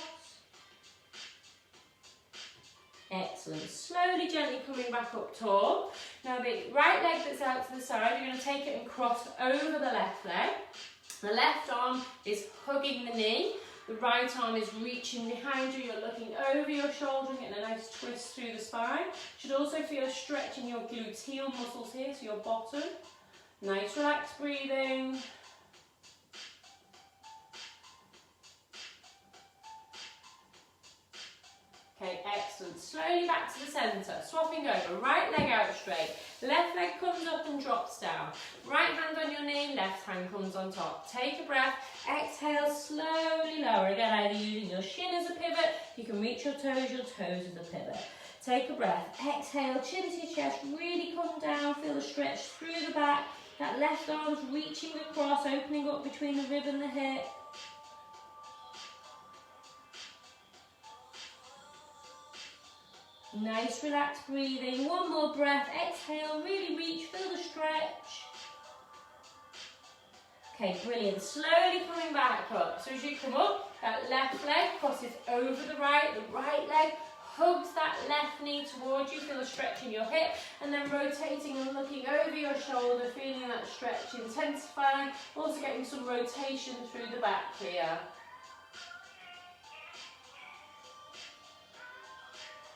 Excellent. Slowly, gently coming back up tall. Now the right leg that's out to the side, you're going to take it and cross over the left leg. The left arm is hugging the knee. The right arm is reaching behind you. You're looking over your shoulder, getting a nice twist through the spine. You should also feel a stretch in your gluteal muscles here, so your bottom. Nice relaxed breathing. Okay, excellent. Slowly back to the centre. Swapping over. Right leg out straight. Left leg comes up and drops down. Right hand on your knee, left hand comes on top. Take a breath. Exhale, slowly lower. Again, either using your shin as a pivot. You can reach your toes as a pivot. Take a breath. Exhale, chin to your chest. Really come down. Feel the stretch through the back. That left arm's reaching across, opening up between the rib and the hip. Nice relaxed breathing. One more breath. Exhale, really reach, feel the stretch. Okay, brilliant. Slowly coming back up. So as you come up, that left leg crosses over the right leg hugs that left knee towards you, feel a stretch in your hip, and then rotating and looking over your shoulder, feeling that stretch intensifying, also getting some rotation through the back here.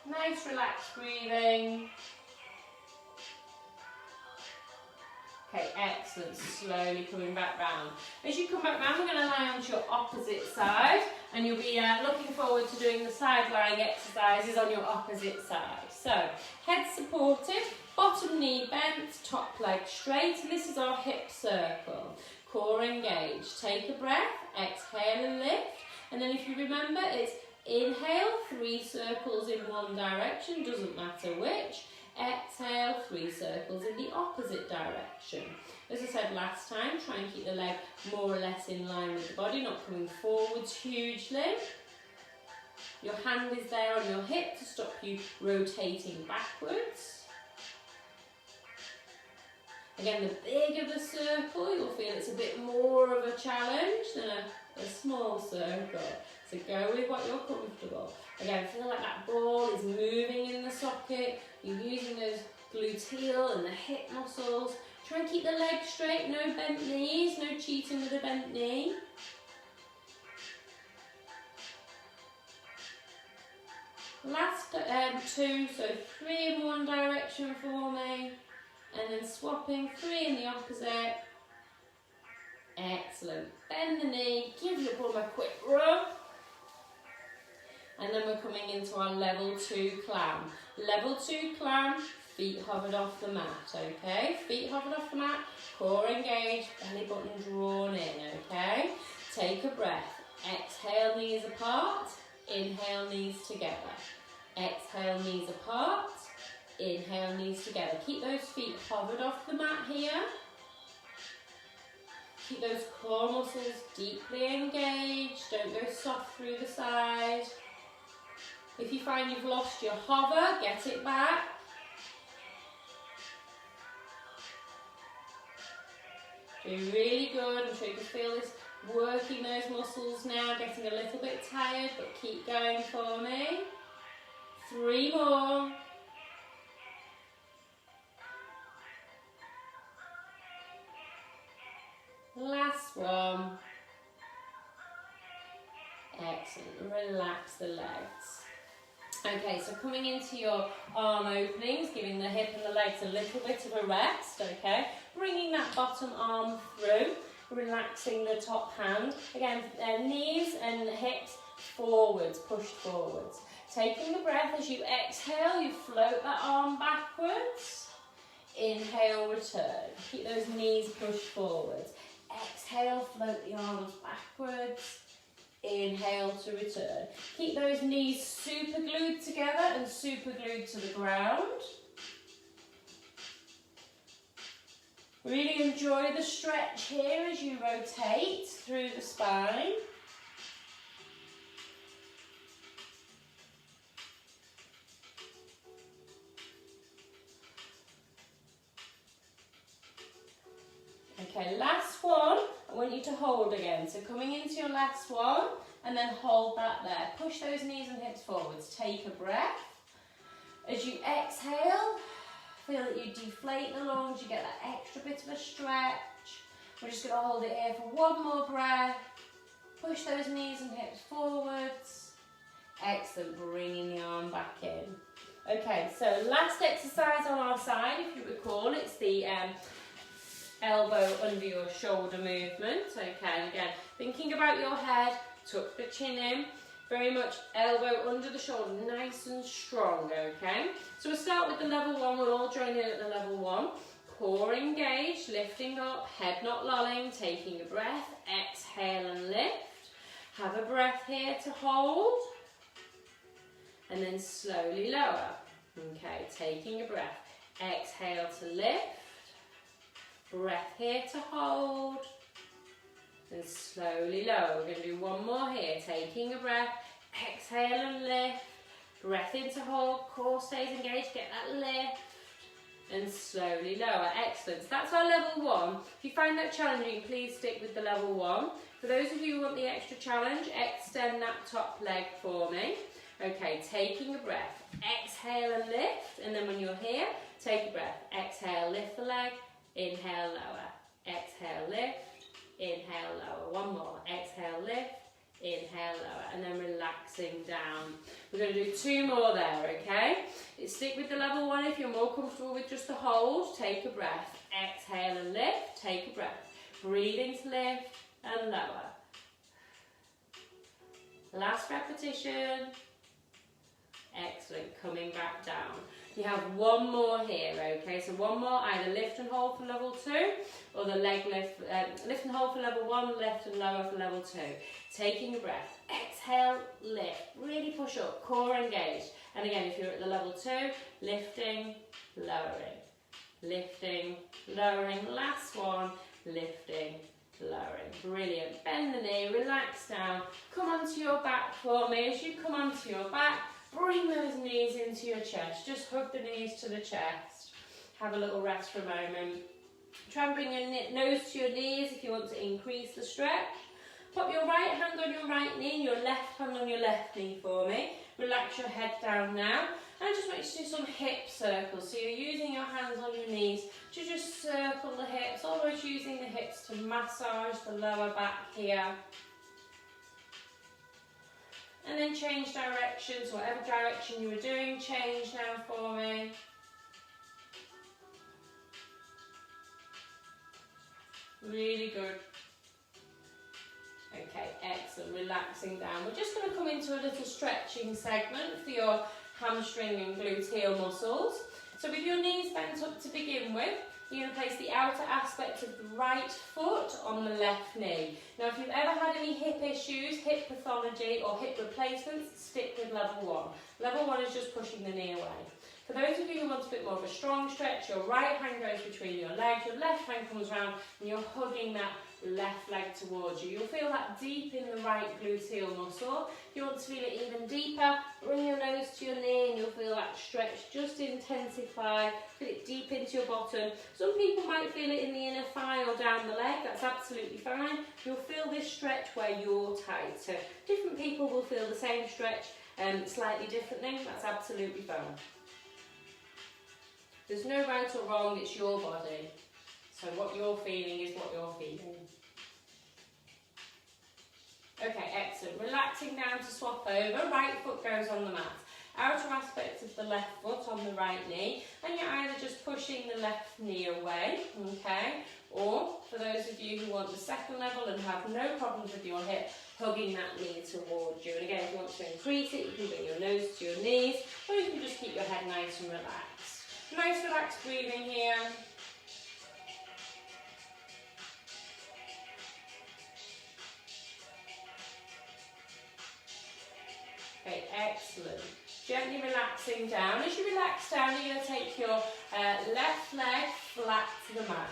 Nice relaxed breathing. Okay, excellent. Slowly coming back round. As you come back round, we're going to lie onto your opposite side, and you'll be looking forward to doing the side lying exercises on your opposite side. So, head supported, bottom knee bent, top leg straight, and this is our hip circle. Core engaged. Take a breath, exhale and lift, and then if you remember, it's inhale, 3 circles in one direction, doesn't matter which. Exhale, 3 circles in the opposite direction. As I said last time, try and keep the leg more or less in line with the body, not coming forwards hugely. Your hand is there on your hip to stop you rotating backwards. Again, the bigger the circle, you'll feel it's a bit more of a challenge than a small circle. So go with what you're comfortable. Again, feel like that ball is moving in the socket. You're using those gluteal and the hip muscles. Try and keep the legs straight, no bent knees, no cheating with a bent knee. Last 2, so 3 in one direction for me, and then swapping 3 in the opposite. Excellent. Bend the knee, give your bum a quick rub. And then we're coming into our level 2 climb. Level 2 climb, feet hovered off the mat, okay? Feet hovered off the mat, core engaged, belly button drawn in, okay? Take a breath. Exhale, knees apart. Inhale, knees together. Exhale, knees apart. Inhale, knees together. Keep those feet hovered off the mat here. Keep those core muscles deeply engaged. Don't go soft through the side. If you find you've lost your hover, get it back. Be really good. I'm sure you can feel this working those muscles now, getting a little bit tired, but keep going for me. 3 more. Last one. Excellent. Relax the legs. Okay, so coming into your arm openings, giving the hip and the legs a little bit of a rest, okay? Bringing that bottom arm through, relaxing the top hand. Again, knees and hips forwards, pushed forwards. Taking a breath as you exhale, you float that arm backwards. Inhale, return. Keep those knees pushed forwards. Exhale, float the arms backwards. Inhale to return. Keep those knees super glued together and super glued to the ground. Really enjoy the stretch here as you rotate through the spine. Okay, last one. I want you to hold again. So coming into your last one and then hold that there. Push those knees and hips forwards. Take a breath. As you exhale, feel that you deflate the lungs. You get that extra bit of a stretch. We're just going to hold it here for one more breath. Push those knees and hips forwards. Excellent. Bringing the arm back in. Okay, so last exercise on our side, if you recall, it's the elbow under your shoulder movement. Okay, again, thinking about your head, tuck the chin in, very much elbow under the shoulder, nice and strong, okay? So we'll start with the level 1, we'll all join in at the level 1. Core engaged, lifting up, head not lolling, taking a breath, exhale and lift. Have a breath here to hold, and then slowly lower. Okay, taking a breath, exhale to lift. Breath here to hold, and slowly lower. We're going to do one more here. Taking a breath, exhale and lift. Breath in to hold, core stays engaged, get that lift, and slowly lower. Excellent. So that's our level 1. If you find that challenging, please stick with the level 1. For those of you who want the extra challenge, extend that top leg for me. Okay, taking a breath, exhale and lift, and then when you're here, take a breath, exhale, lift the leg. Inhale, lower, exhale, lift, inhale, lower. One more, exhale, lift, inhale, lower, and then relaxing down. We're going to do 2 more there, okay? Stick with the level 1 if you're more comfortable with just the hold. Take a breath, exhale and lift, take a breath. Breathe in to lift and lower. Last repetition. Excellent, coming back down. You have 1 more here, okay? So 1 more, either lift and hold for level 2, or the leg lift, lift and hold for level 1, lift and lower for level 2. Taking a breath, exhale, lift, really push up, core engaged. And again, if you're at the level 2, lifting, lowering, lifting, lowering. Last one, lifting, lowering. Brilliant. Bend the knee, relax down. Come onto your back for me. As you come onto your back, bring those knees into your chest. Just hug the knees to the chest. Have a little rest for a moment. Try and bring your nose to your knees if you want to increase the stretch. Pop your right hand on your right knee and your left hand on your left knee for me. Relax your head down now. And I just want you to do some hip circles. So you're using your hands on your knees to just circle the hips, always using the hips to massage the lower back here. And then change directions, whatever direction you were doing, change now for me. Really good. Okay, excellent, relaxing down. We're just going to come into a little stretching segment for your hamstring and gluteal muscles. So with your knees bent up to begin with, you're going to place the outer aspect of the right foot on the left knee. Now if you've ever had any hip issues, hip pathology or hip replacements, stick with level 1. Level 1 is just pushing the knee away. For those of you who want a bit more of a strong stretch, your right hand goes between your legs, your left hand comes round and you're hugging that left leg towards you. You'll feel that deep in the right gluteal muscle. If you want to feel it even deeper, bring your nose to your knee and you'll feel that stretch just intensify. Feel it deep into your bottom. Some people might feel it in the inner thigh or down the leg. That's absolutely fine. You'll feel this stretch where you're tight. So different people will feel the same stretch slightly differently. That's absolutely fine. There's no right or wrong, it's your body. So what you're feeling is what you're feeling. Okay, excellent. Relaxing down to swap over. Right foot goes on the mat. Outer aspect of the left foot on the right knee. And you're either just pushing the left knee away, okay? Or, for those of you who want the second level and have no problems with your hip, hugging that knee towards you. And again, if you want to increase it, you can bring your nose to your knees, or you can just keep your head nice and relaxed. Nice relaxed breathing here. Okay, excellent. Gently relaxing down. As you relax down, you're going to take your left leg flat to the mat.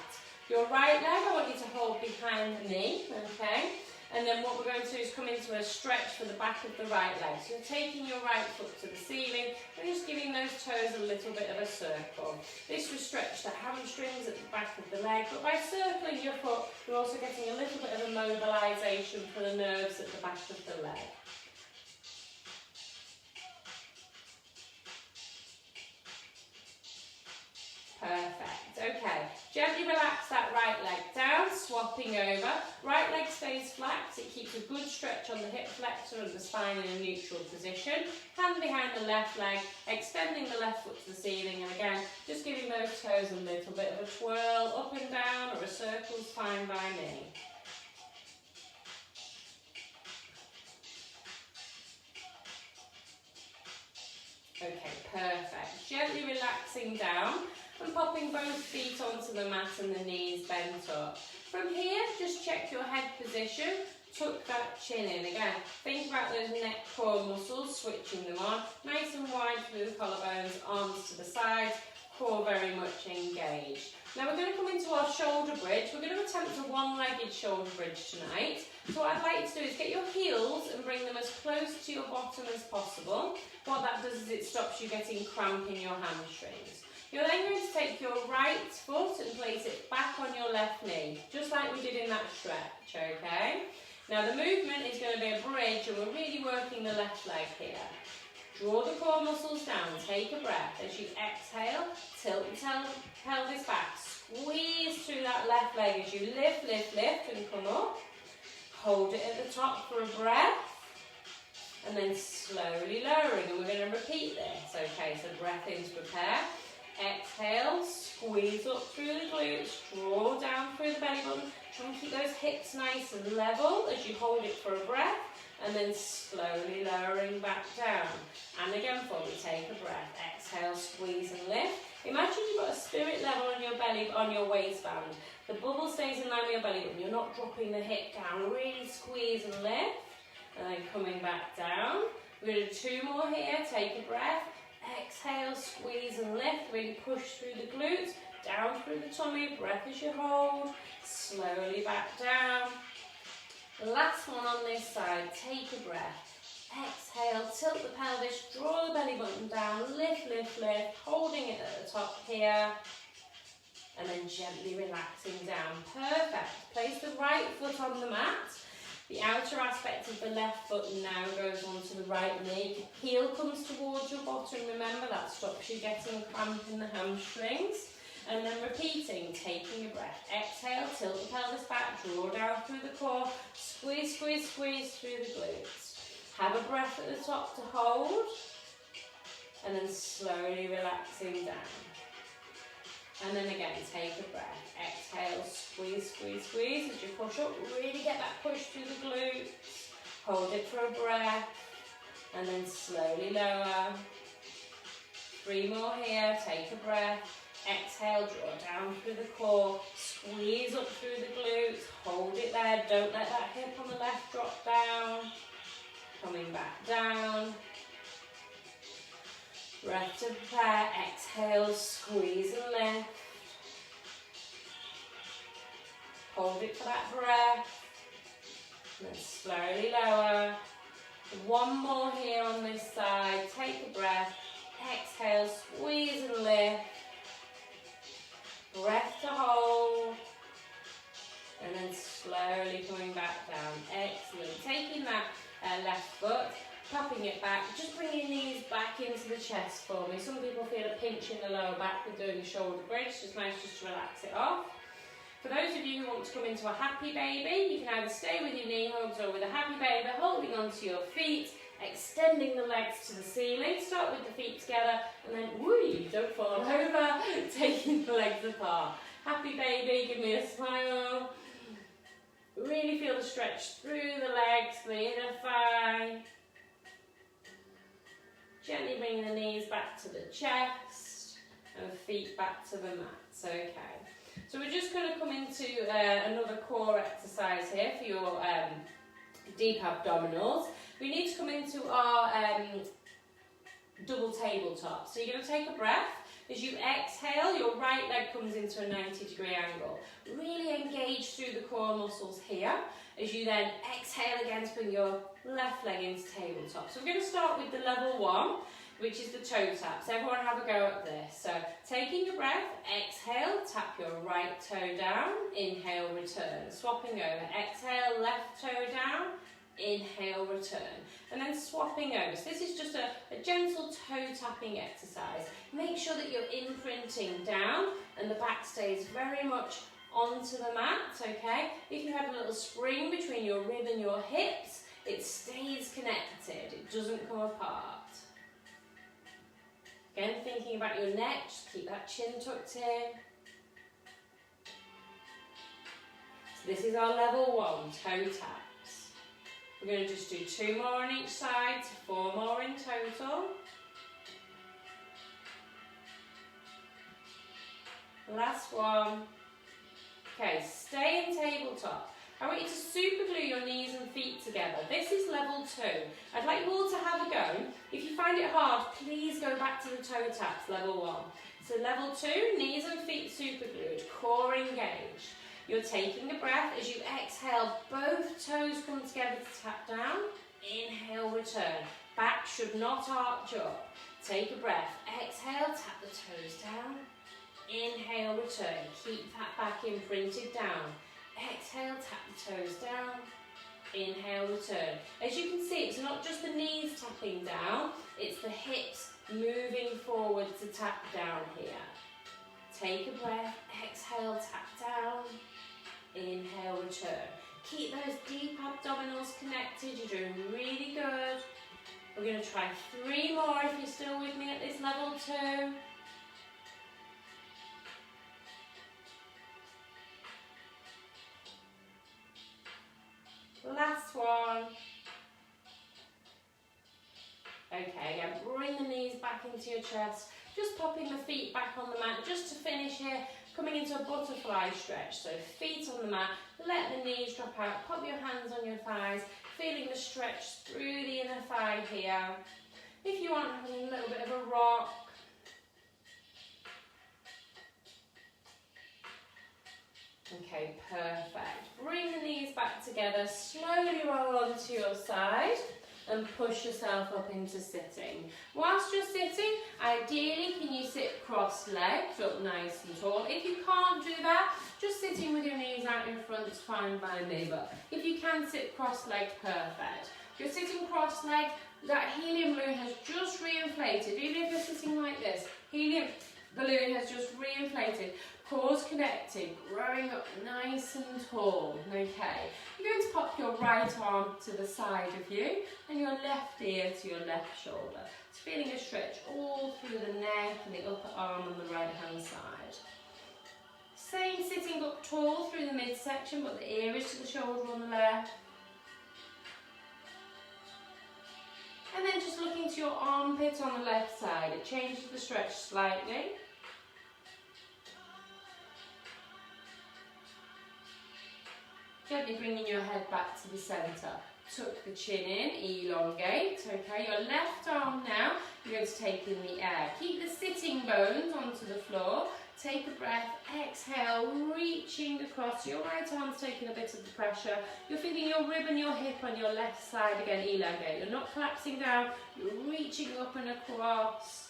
Your right leg, I want you to hold behind the knee, okay? And then what we're going to do is come into a stretch for the back of the right leg. So you're taking your right foot to the ceiling and just giving those toes a little bit of a circle. This will stretch the hamstrings at the back of the leg, but by circling your foot, you're also getting a little bit of a mobilisation for the nerves at the back of the leg. Perfect. Okay, gently relax that right leg down, swapping over. Right leg stays flat, so it keeps a good stretch on the hip flexor and the spine in a neutral position. Hand behind the left leg, extending the left foot to the ceiling, and again, just giving those toes a little bit of a twirl, up and down, or a circle's fine by me. Okay, perfect. Gently relaxing down and popping both feet onto the mat and the knees bent up. From here, just check your head position, tuck that chin in. Again, think about those neck core muscles, switching them on. Nice and wide through the collarbones, arms to the sides, core very much engaged. Now we're going to come into our shoulder bridge. We're going to attempt a one-legged shoulder bridge tonight. So what I'd like you to do is get your heels and bring them as close to your bottom as possible. What that does is it stops you getting cramp in your hamstrings. You're then going to take your right foot and place it back on your left knee, just like we did in that stretch, okay? Now the movement is going to be a bridge and we're really working the left leg here. Draw the core muscles down, take a breath. As you exhale, tilt the pelvis back, squeeze through that left leg as you lift, lift, lift and come up. Hold it at the top for a breath. And then slowly lowering, and we're going to repeat this, okay? So breath in to prepare. Exhale, squeeze up through the glutes, draw down through the belly button. Try and keep those hips nice and level as you hold it for a breath, and then slowly lowering back down. And again for me, take a breath. Exhale, squeeze and lift. Imagine you've got a spirit level on your belly, on your waistband. The bubble stays in line with your belly button. You're not dropping the hip down. Really squeeze and lift. And then coming back down. We're going to do 2 more here. Take a breath. Exhale, squeeze and lift. Really push through the glutes. Down through the tummy. Breath as you hold. Slowly back down. Last one on this side. Take a breath. Exhale, tilt the pelvis. Draw the belly button down. Lift, lift, lift. Holding it at the top here. And then gently relaxing down. Perfect. Place the right foot on the mat. The outer aspect of the left foot now goes onto the right knee. Heel comes towards your bottom. Remember, that stops you getting cramp in the hamstrings. And then repeating, taking a breath. Exhale, tilt the pelvis back, draw down through the core. Squeeze, squeeze, squeeze through the glutes. Have a breath at the top to hold. And then slowly relaxing down. And then again, take a breath. Exhale, squeeze, squeeze, squeeze. As you push up, really get that push through the glutes. Hold it for a breath. And then slowly lower. 3 more here. Take a breath. Exhale, draw down through the core. Squeeze up through the glutes. Hold it there. Don't let that hip on the left drop down. Coming back down. Breath to prepare. Exhale, squeeze and lift. Hold it for that breath. And then slowly lower. One more here on this side. Take a breath. Exhale, squeeze and lift. Breath to hold. And then slowly coming back down. Excellent. Taking that left foot, popping it back. Just bring your knees back into the chest for me. Some people feel a pinch in the lower back with doing the shoulder bridge. Just nice just to relax it off. For those of you who want to come into a happy baby, you can either stay with your knee hugs or with a happy baby, holding onto your feet, extending the legs to the ceiling. Start with the feet together and then, whee, don't fall over, taking the legs apart. Happy baby, give me a smile. Really feel the stretch through the legs, the inner thigh. Gently bring the knees back to the chest and feet back to the mat. Okay. So we're just going to come into another core exercise here for your deep abdominals. We need to come into our double tabletop. So you're going to take a breath. As you exhale, your right leg comes into a 90-degree angle. Really engage through the core muscles here. As you then exhale again to bring your left leg into tabletop. So we're going to start with the level 1, which is the toe taps. Everyone have a go at this. So taking your breath, exhale, tap your right toe down, inhale, return. Swapping over, exhale, left toe down, inhale, return. And then swapping over. So this is just a gentle toe tapping exercise. Make sure that you're imprinting down and the back stays very much onto the mat, okay? If you have a little spring between your rib and your hips, it stays connected, it doesn't come apart. Again, thinking about your neck, just keep that chin tucked in. So this is our level 1, toe taps. We're going to just do 2 more on each side, so 4 more in total. Last one. Okay, stay in tabletop. I want you to super glue your knees and feet together. This is level 2. I'd like you all to have a go. If you find it hard, please go back to the toe taps, level 1. So level 2, knees and feet super glued, core engaged. You're taking a breath. As you exhale, both toes come together to tap down. Inhale, return. Back should not arch up. Take a breath. Exhale, tap the toes down. Inhale, return. Keep that back imprinted down. Exhale, tap the toes down. Inhale, return. As you can see, it's not just the knees tapping down, it's the hips moving forward to tap down here. Take a breath. Exhale, tap down. Inhale, return. Keep those deep abdominals connected. You're doing really good. We're going to try 3 more if you're still with me at this level 2. Last one. Okay, again, bring the knees back into your chest. Just popping the feet back on the mat. Just to finish here, coming into a butterfly stretch. So feet on the mat, let the knees drop out. Pop your hands on your thighs, feeling the stretch through the inner thigh here. If you want, having a little bit of a rock. Okay, perfect. Bring the knees back together, slowly roll onto your side and push yourself up into sitting. Whilst you're sitting, ideally can you sit cross-legged up nice and tall. If you can't do that, just sitting with your knees out in front is fine by me, but if you can sit cross-legged, perfect. If you're sitting cross-legged, that helium balloon has just reinflated. Even if you're sitting like this, helium balloon has just reinflated. Core's connected, growing up nice and tall. Okay, you're going to pop your right arm to the side of you and your left ear to your left shoulder. It's feeling a stretch all through the neck and the upper arm on the right hand side. Same sitting up tall through the midsection, but the ear is to the shoulder on the left. And then just looking to your armpit on the left side. It changes the stretch slightly. Gently bringing your head back to the centre. Tuck the chin in, elongate, okay? Your left arm now You're going to take in the air. Keep the sitting bones onto the floor. Take a breath, exhale, reaching across. Your right arm's taking a bit of the pressure. You're feeling your rib and your hip on your left side again, elongate. You're not collapsing down, you're reaching up and across.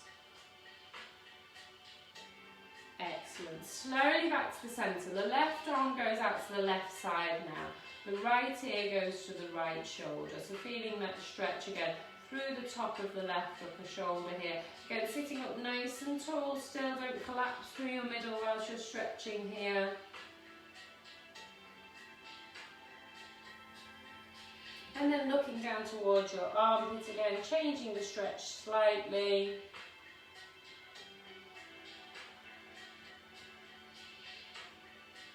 Excellent. Slowly back to the centre. The left arm goes out to the left side now. The right ear goes to the right shoulder. So feeling that stretch again through the top of the left upper shoulder here. Again, sitting up nice and tall still. Don't collapse through your middle whilst you're stretching here. And then looking down towards your armpit again, changing the stretch slightly.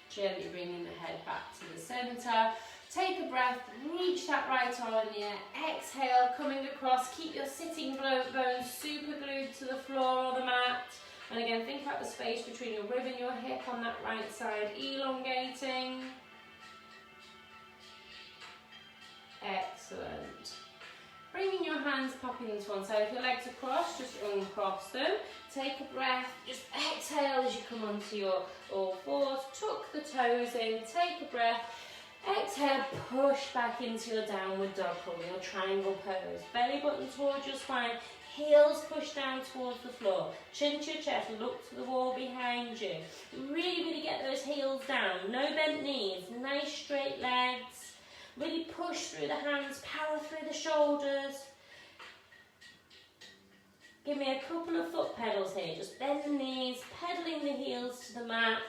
Gently bringing the head back to the centre. Take a breath, reach that right arm in the air, exhale, coming across, keep your sitting bones super glued to the floor or the mat. And again, think about the space between your rib and your hip on that right side, elongating. Excellent. Bringing your hands popping into one side. If your legs are crossed, just uncross them. Take a breath, just exhale as you come onto your all fours. Tuck the toes in, take a breath. Exhale, push back into your downward dog or your triangle pose. Belly button towards your spine, heels push down towards the floor. Chin to your chest, look to the wall behind you. Really, really get those heels down. No bent knees, nice straight legs. Really push through the hands, power through the shoulders. Give me a couple of foot pedals here. Just bend the knees, pedaling the heels to the mat.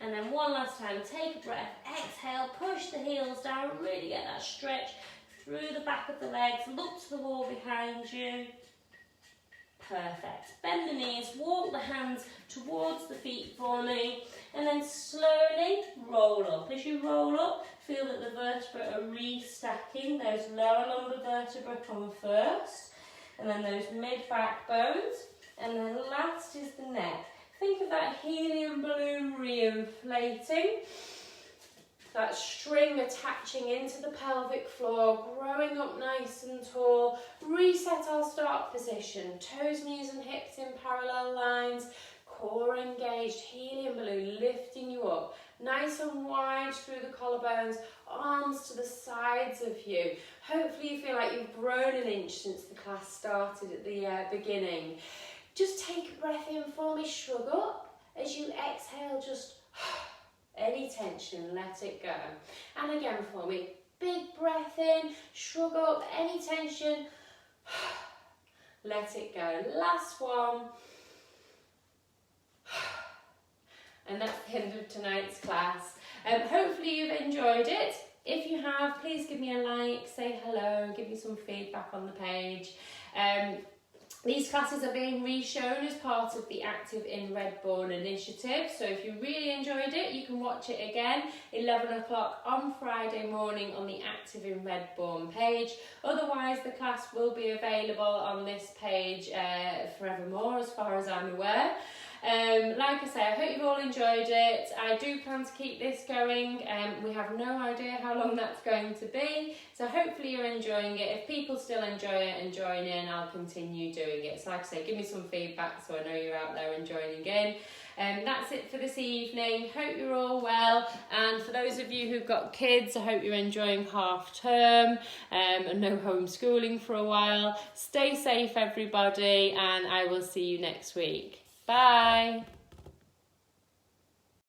And then one last time, take a breath, exhale, push the heels down, really get that stretch through the back of the legs, look to the wall behind you. Perfect. Bend the knees, walk the hands towards the feet for me, and then slowly roll up. As you roll up, feel that the vertebrae are restacking. Those lower lumbar vertebrae come first, and then those mid-back bones, and then last is the neck. Think of that helium balloon re-inflating, that string attaching into the pelvic floor, growing up nice and tall. Reset our start position, toes, knees and hips in parallel lines, core engaged, helium balloon lifting you up, nice and wide through the collarbones, arms to the sides of you. Hopefully you feel like you've grown an inch since the class started at the beginning. Just take a breath in for me, shrug up. As you exhale, just any tension, let it go. And again for me, big breath in, shrug up, any tension, let it go. Last one. And that's the end of tonight's class. Hopefully you've enjoyed it. If you have, please give me a like, say hello, give me some feedback on the page. These classes are being re-shown as part of the Active in Redbourne initiative, so if you really enjoyed it, you can watch it again 11 o'clock on Friday morning on the Active in Redbourne page. Otherwise, the class will be available on this page forevermore, as far as I'm aware. Like I say, I hope you've all enjoyed it. I do plan to keep this going. We have no idea how long that's going to be, so hopefully you're enjoying it. If people still enjoy it and join in, I'll continue doing it. So like I say, give me some feedback so I know you're out there and joining in. That's it for this evening. Hope you're all well, and for those of you who've got kids, I hope you're enjoying half term and no homeschooling for a while. Stay safe everybody, and I will see you next week. Bye.